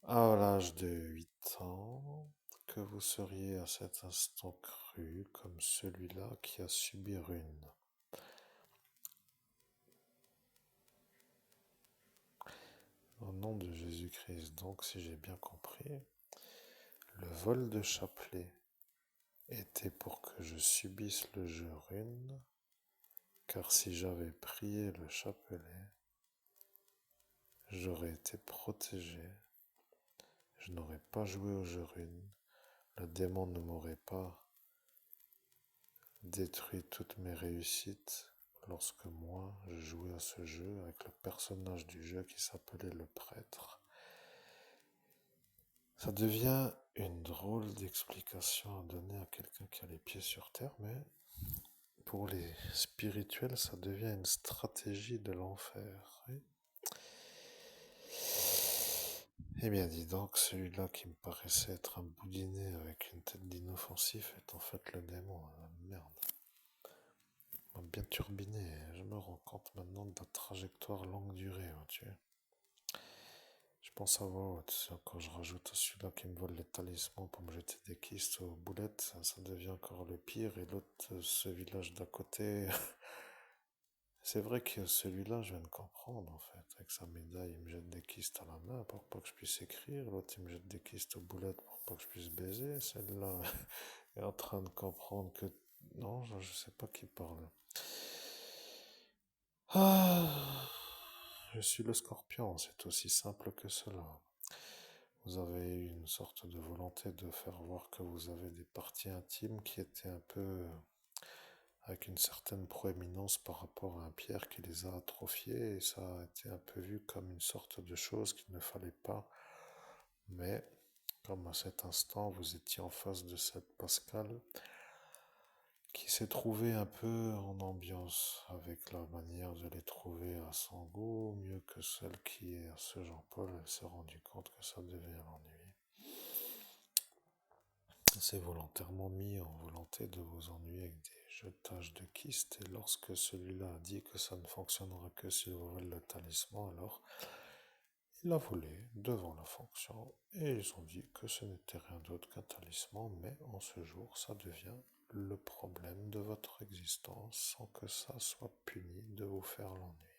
à l'âge de 8 ans, que vous seriez à cet instant cru comme celui-là qui a subi ruine. Au nom de Jésus-Christ, donc, si j'ai bien compris, le vol de chapelet était pour que je subisse le jeu rune, car si j'avais prié le chapelet, j'aurais été protégé, je n'aurais pas joué au jeu rune, le démon ne m'aurait pas détruit toutes mes réussites lorsque moi je jouais à ce jeu avec le personnage du jeu qui s'appelait le prêtre. Ça devient une drôle d'explication à donner à quelqu'un qui a les pieds sur terre, mais pour les spirituels, ça devient une stratégie de l'enfer. Oui. Eh bien, dis donc, celui-là qui me paraissait être un boudinet avec une tête d'inoffensif est en fait le démon. Merde. M'a bien turbiné. Je me rends compte maintenant de la trajectoire longue durée, vois-tu. Je pense à voix haute. Quand je rajoute à celui-là qui me vole les talismans pour me jeter des kystes aux boulettes, ça devient encore le pire. Et l'autre, ce village d'à côté, c'est vrai que celui-là, je viens de comprendre en fait. Avec sa médaille, il me jette des kystes à la main pour pas que je puisse écrire. L'autre, il me jette des kystes aux boulettes pour pas que je puisse baiser. Celle-là est en train de comprendre que... Non, je sais pas qui parle. Ah, je suis le scorpion, c'est aussi simple que cela. Vous avez eu une sorte de volonté de faire voir que vous avez des parties intimes qui étaient un peu avec une certaine proéminence par rapport à un Pierre qui les a atrophiées, et ça a été un peu vu comme une sorte de chose qu'il ne fallait pas. Mais comme à cet instant vous étiez en face de cette Pascal qui s'est trouvée un peu en ambiance avec la manière de les trouver à son goût, mieux que celle qui est à ce Jean-Paul, elle s'est rendue compte que ça devait l'ennuyer. C'est volontairement mis en volonté de vous ennuyer avec des jetages de kyste. Et lorsque celui-là a dit que ça ne fonctionnera que si vous volez le talisman, alors il a volé devant la fonction. Et ils ont dit que ce n'était rien d'autre qu'un talisman. Mais en ce jour, ça devient le problème de votre existence sans que ça soit puni de vous faire l'ennui.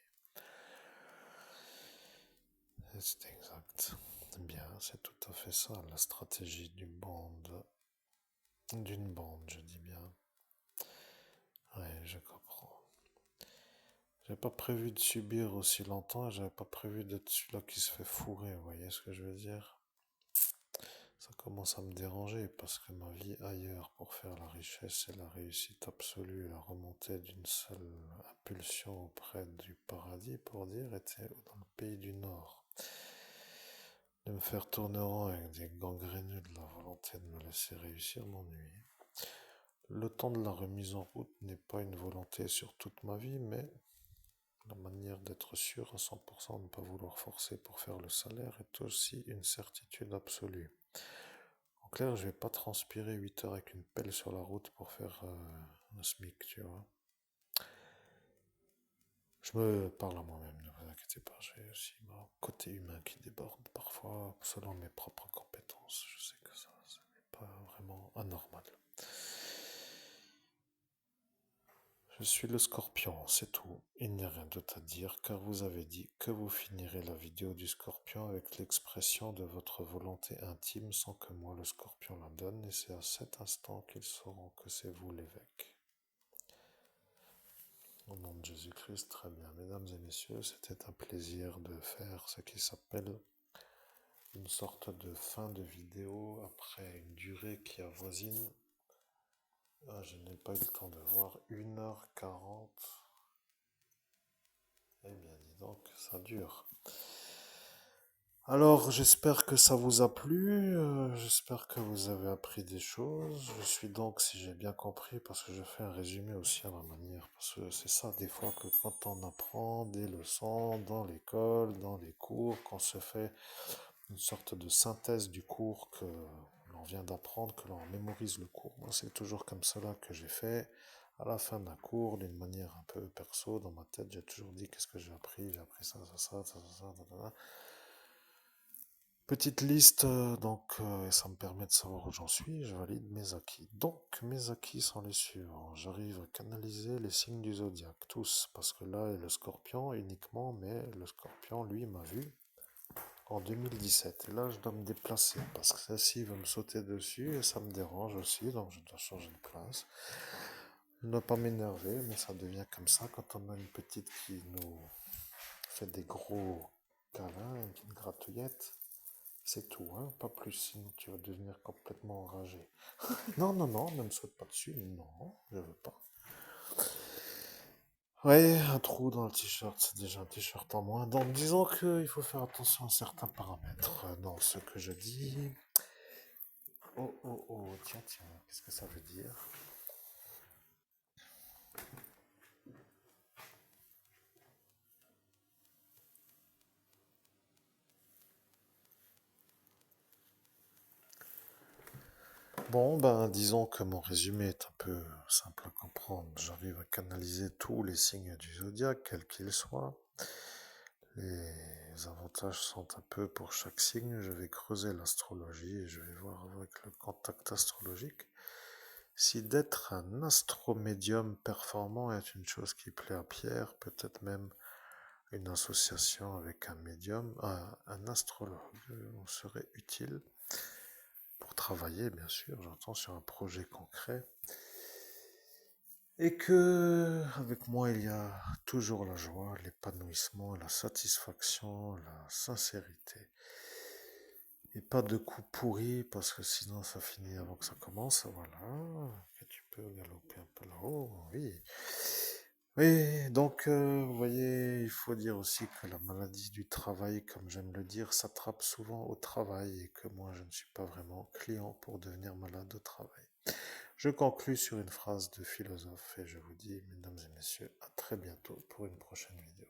C'est exact. Bien, c'est tout à fait ça, la stratégie d'une bande, je dis bien. Ouais, je comprends. J'avais pas prévu de subir aussi longtemps et j'avais pas prévu d'être celui-là qui se fait fourrer, vous voyez ce que je veux dire? Ça commence à me déranger parce que ma vie ailleurs pour faire la richesse et la réussite absolue, la remontée d'une seule impulsion auprès du paradis, pour dire, était dans le pays du Nord. De me faire tourner en rond avec des gangrénus de la volonté de me laisser réussir m'ennuie. Le temps de la remise en route n'est pas une volonté sur toute ma vie, mais la manière d'être sûr à 100% de ne pas vouloir forcer pour faire le salaire est aussi une certitude absolue. En clair, je vais pas transpirer 8 heures avec une pelle sur la route pour faire un SMIC, tu vois. Je me parle à moi-même, ne vous inquiétez pas, j'ai aussi mon côté humain qui déborde parfois selon mes propres compétences. Je sais que ça n'est pas vraiment anormal. Je suis le scorpion, c'est tout. Il n'y a rien d'autre à dire car vous avez dit que vous finirez la vidéo du scorpion avec l'expression de votre volonté intime sans que moi le scorpion la donne et c'est à cet instant qu'ils sauront que c'est vous l'évêque. Au nom de Jésus-Christ, très bien. Mesdames et messieurs, c'était un plaisir de faire ce qui s'appelle une sorte de fin de vidéo après une durée qui avoisine, je n'ai pas eu le temps de voir, 1h40. Eh bien, dis donc, ça dure. Alors, j'espère que ça vous a plu, j'espère que vous avez appris des choses. Je suis donc, si j'ai bien compris, parce que je fais un résumé aussi à ma manière, parce que c'est ça des fois que quand on apprend des leçons dans l'école, dans les cours, qu'on se fait une sorte de synthèse du cours que l'on vient d'apprendre, que l'on mémorise le cours. Moi, c'est toujours comme cela que j'ai fait. À la fin d'un cours, d'une manière un peu perso, dans ma tête, j'ai toujours dit qu'est-ce que j'ai appris ça, ça. Petite liste, et ça me permet de savoir où j'en suis, je valide mes acquis. Donc, mes acquis sont les suivants. J'arrive à canaliser les signes du zodiaque, tous, parce que là est le scorpion uniquement, mais le scorpion, lui, m'a vu en 2017. Et là, je dois me déplacer, parce que celle-ci va me sauter dessus, et ça me dérange aussi, donc je dois changer de place. Ne pas m'énerver, mais ça devient comme ça quand on a une petite qui nous fait des gros câlins, une petite gratouillette. C'est tout, hein, pas plus, sinon tu vas devenir complètement enragé. Non, non, non, ne me saute pas dessus, non, je veux pas. Ouais, un trou dans le t-shirt, c'est déjà un t-shirt en moins. Donc disons qu'il faut faire attention à certains paramètres dans ce que je dis. Oh, oh, oh, tiens, tiens, qu'est-ce que ça veut dire? Bon, ben, disons que mon résumé est un peu simple à comprendre. J'arrive à canaliser tous les signes du zodiaque, quels qu'ils soient. Les avantages sont un peu pour chaque signe. Je vais creuser l'astrologie et je vais voir avec le contact astrologique si d'être un astromédium performant est une chose qui plaît à Pierre, peut-être même une association avec un médium, un astrologue serait utile pour travailler, bien sûr, j'entends sur un projet concret. Et que, avec moi, il y a toujours la joie, l'épanouissement, la satisfaction, la sincérité. Et pas de coups pourris, parce que sinon ça finit avant que ça commence, voilà. Que tu peux galoper un peu là-haut, oui. Oui, donc, vous voyez, il faut dire aussi que la maladie du travail, comme j'aime le dire, s'attrape souvent au travail et que moi, je ne suis pas vraiment client pour devenir malade au travail. Je conclus sur une phrase de philosophe et je vous dis, mesdames et messieurs, à très bientôt pour une prochaine vidéo.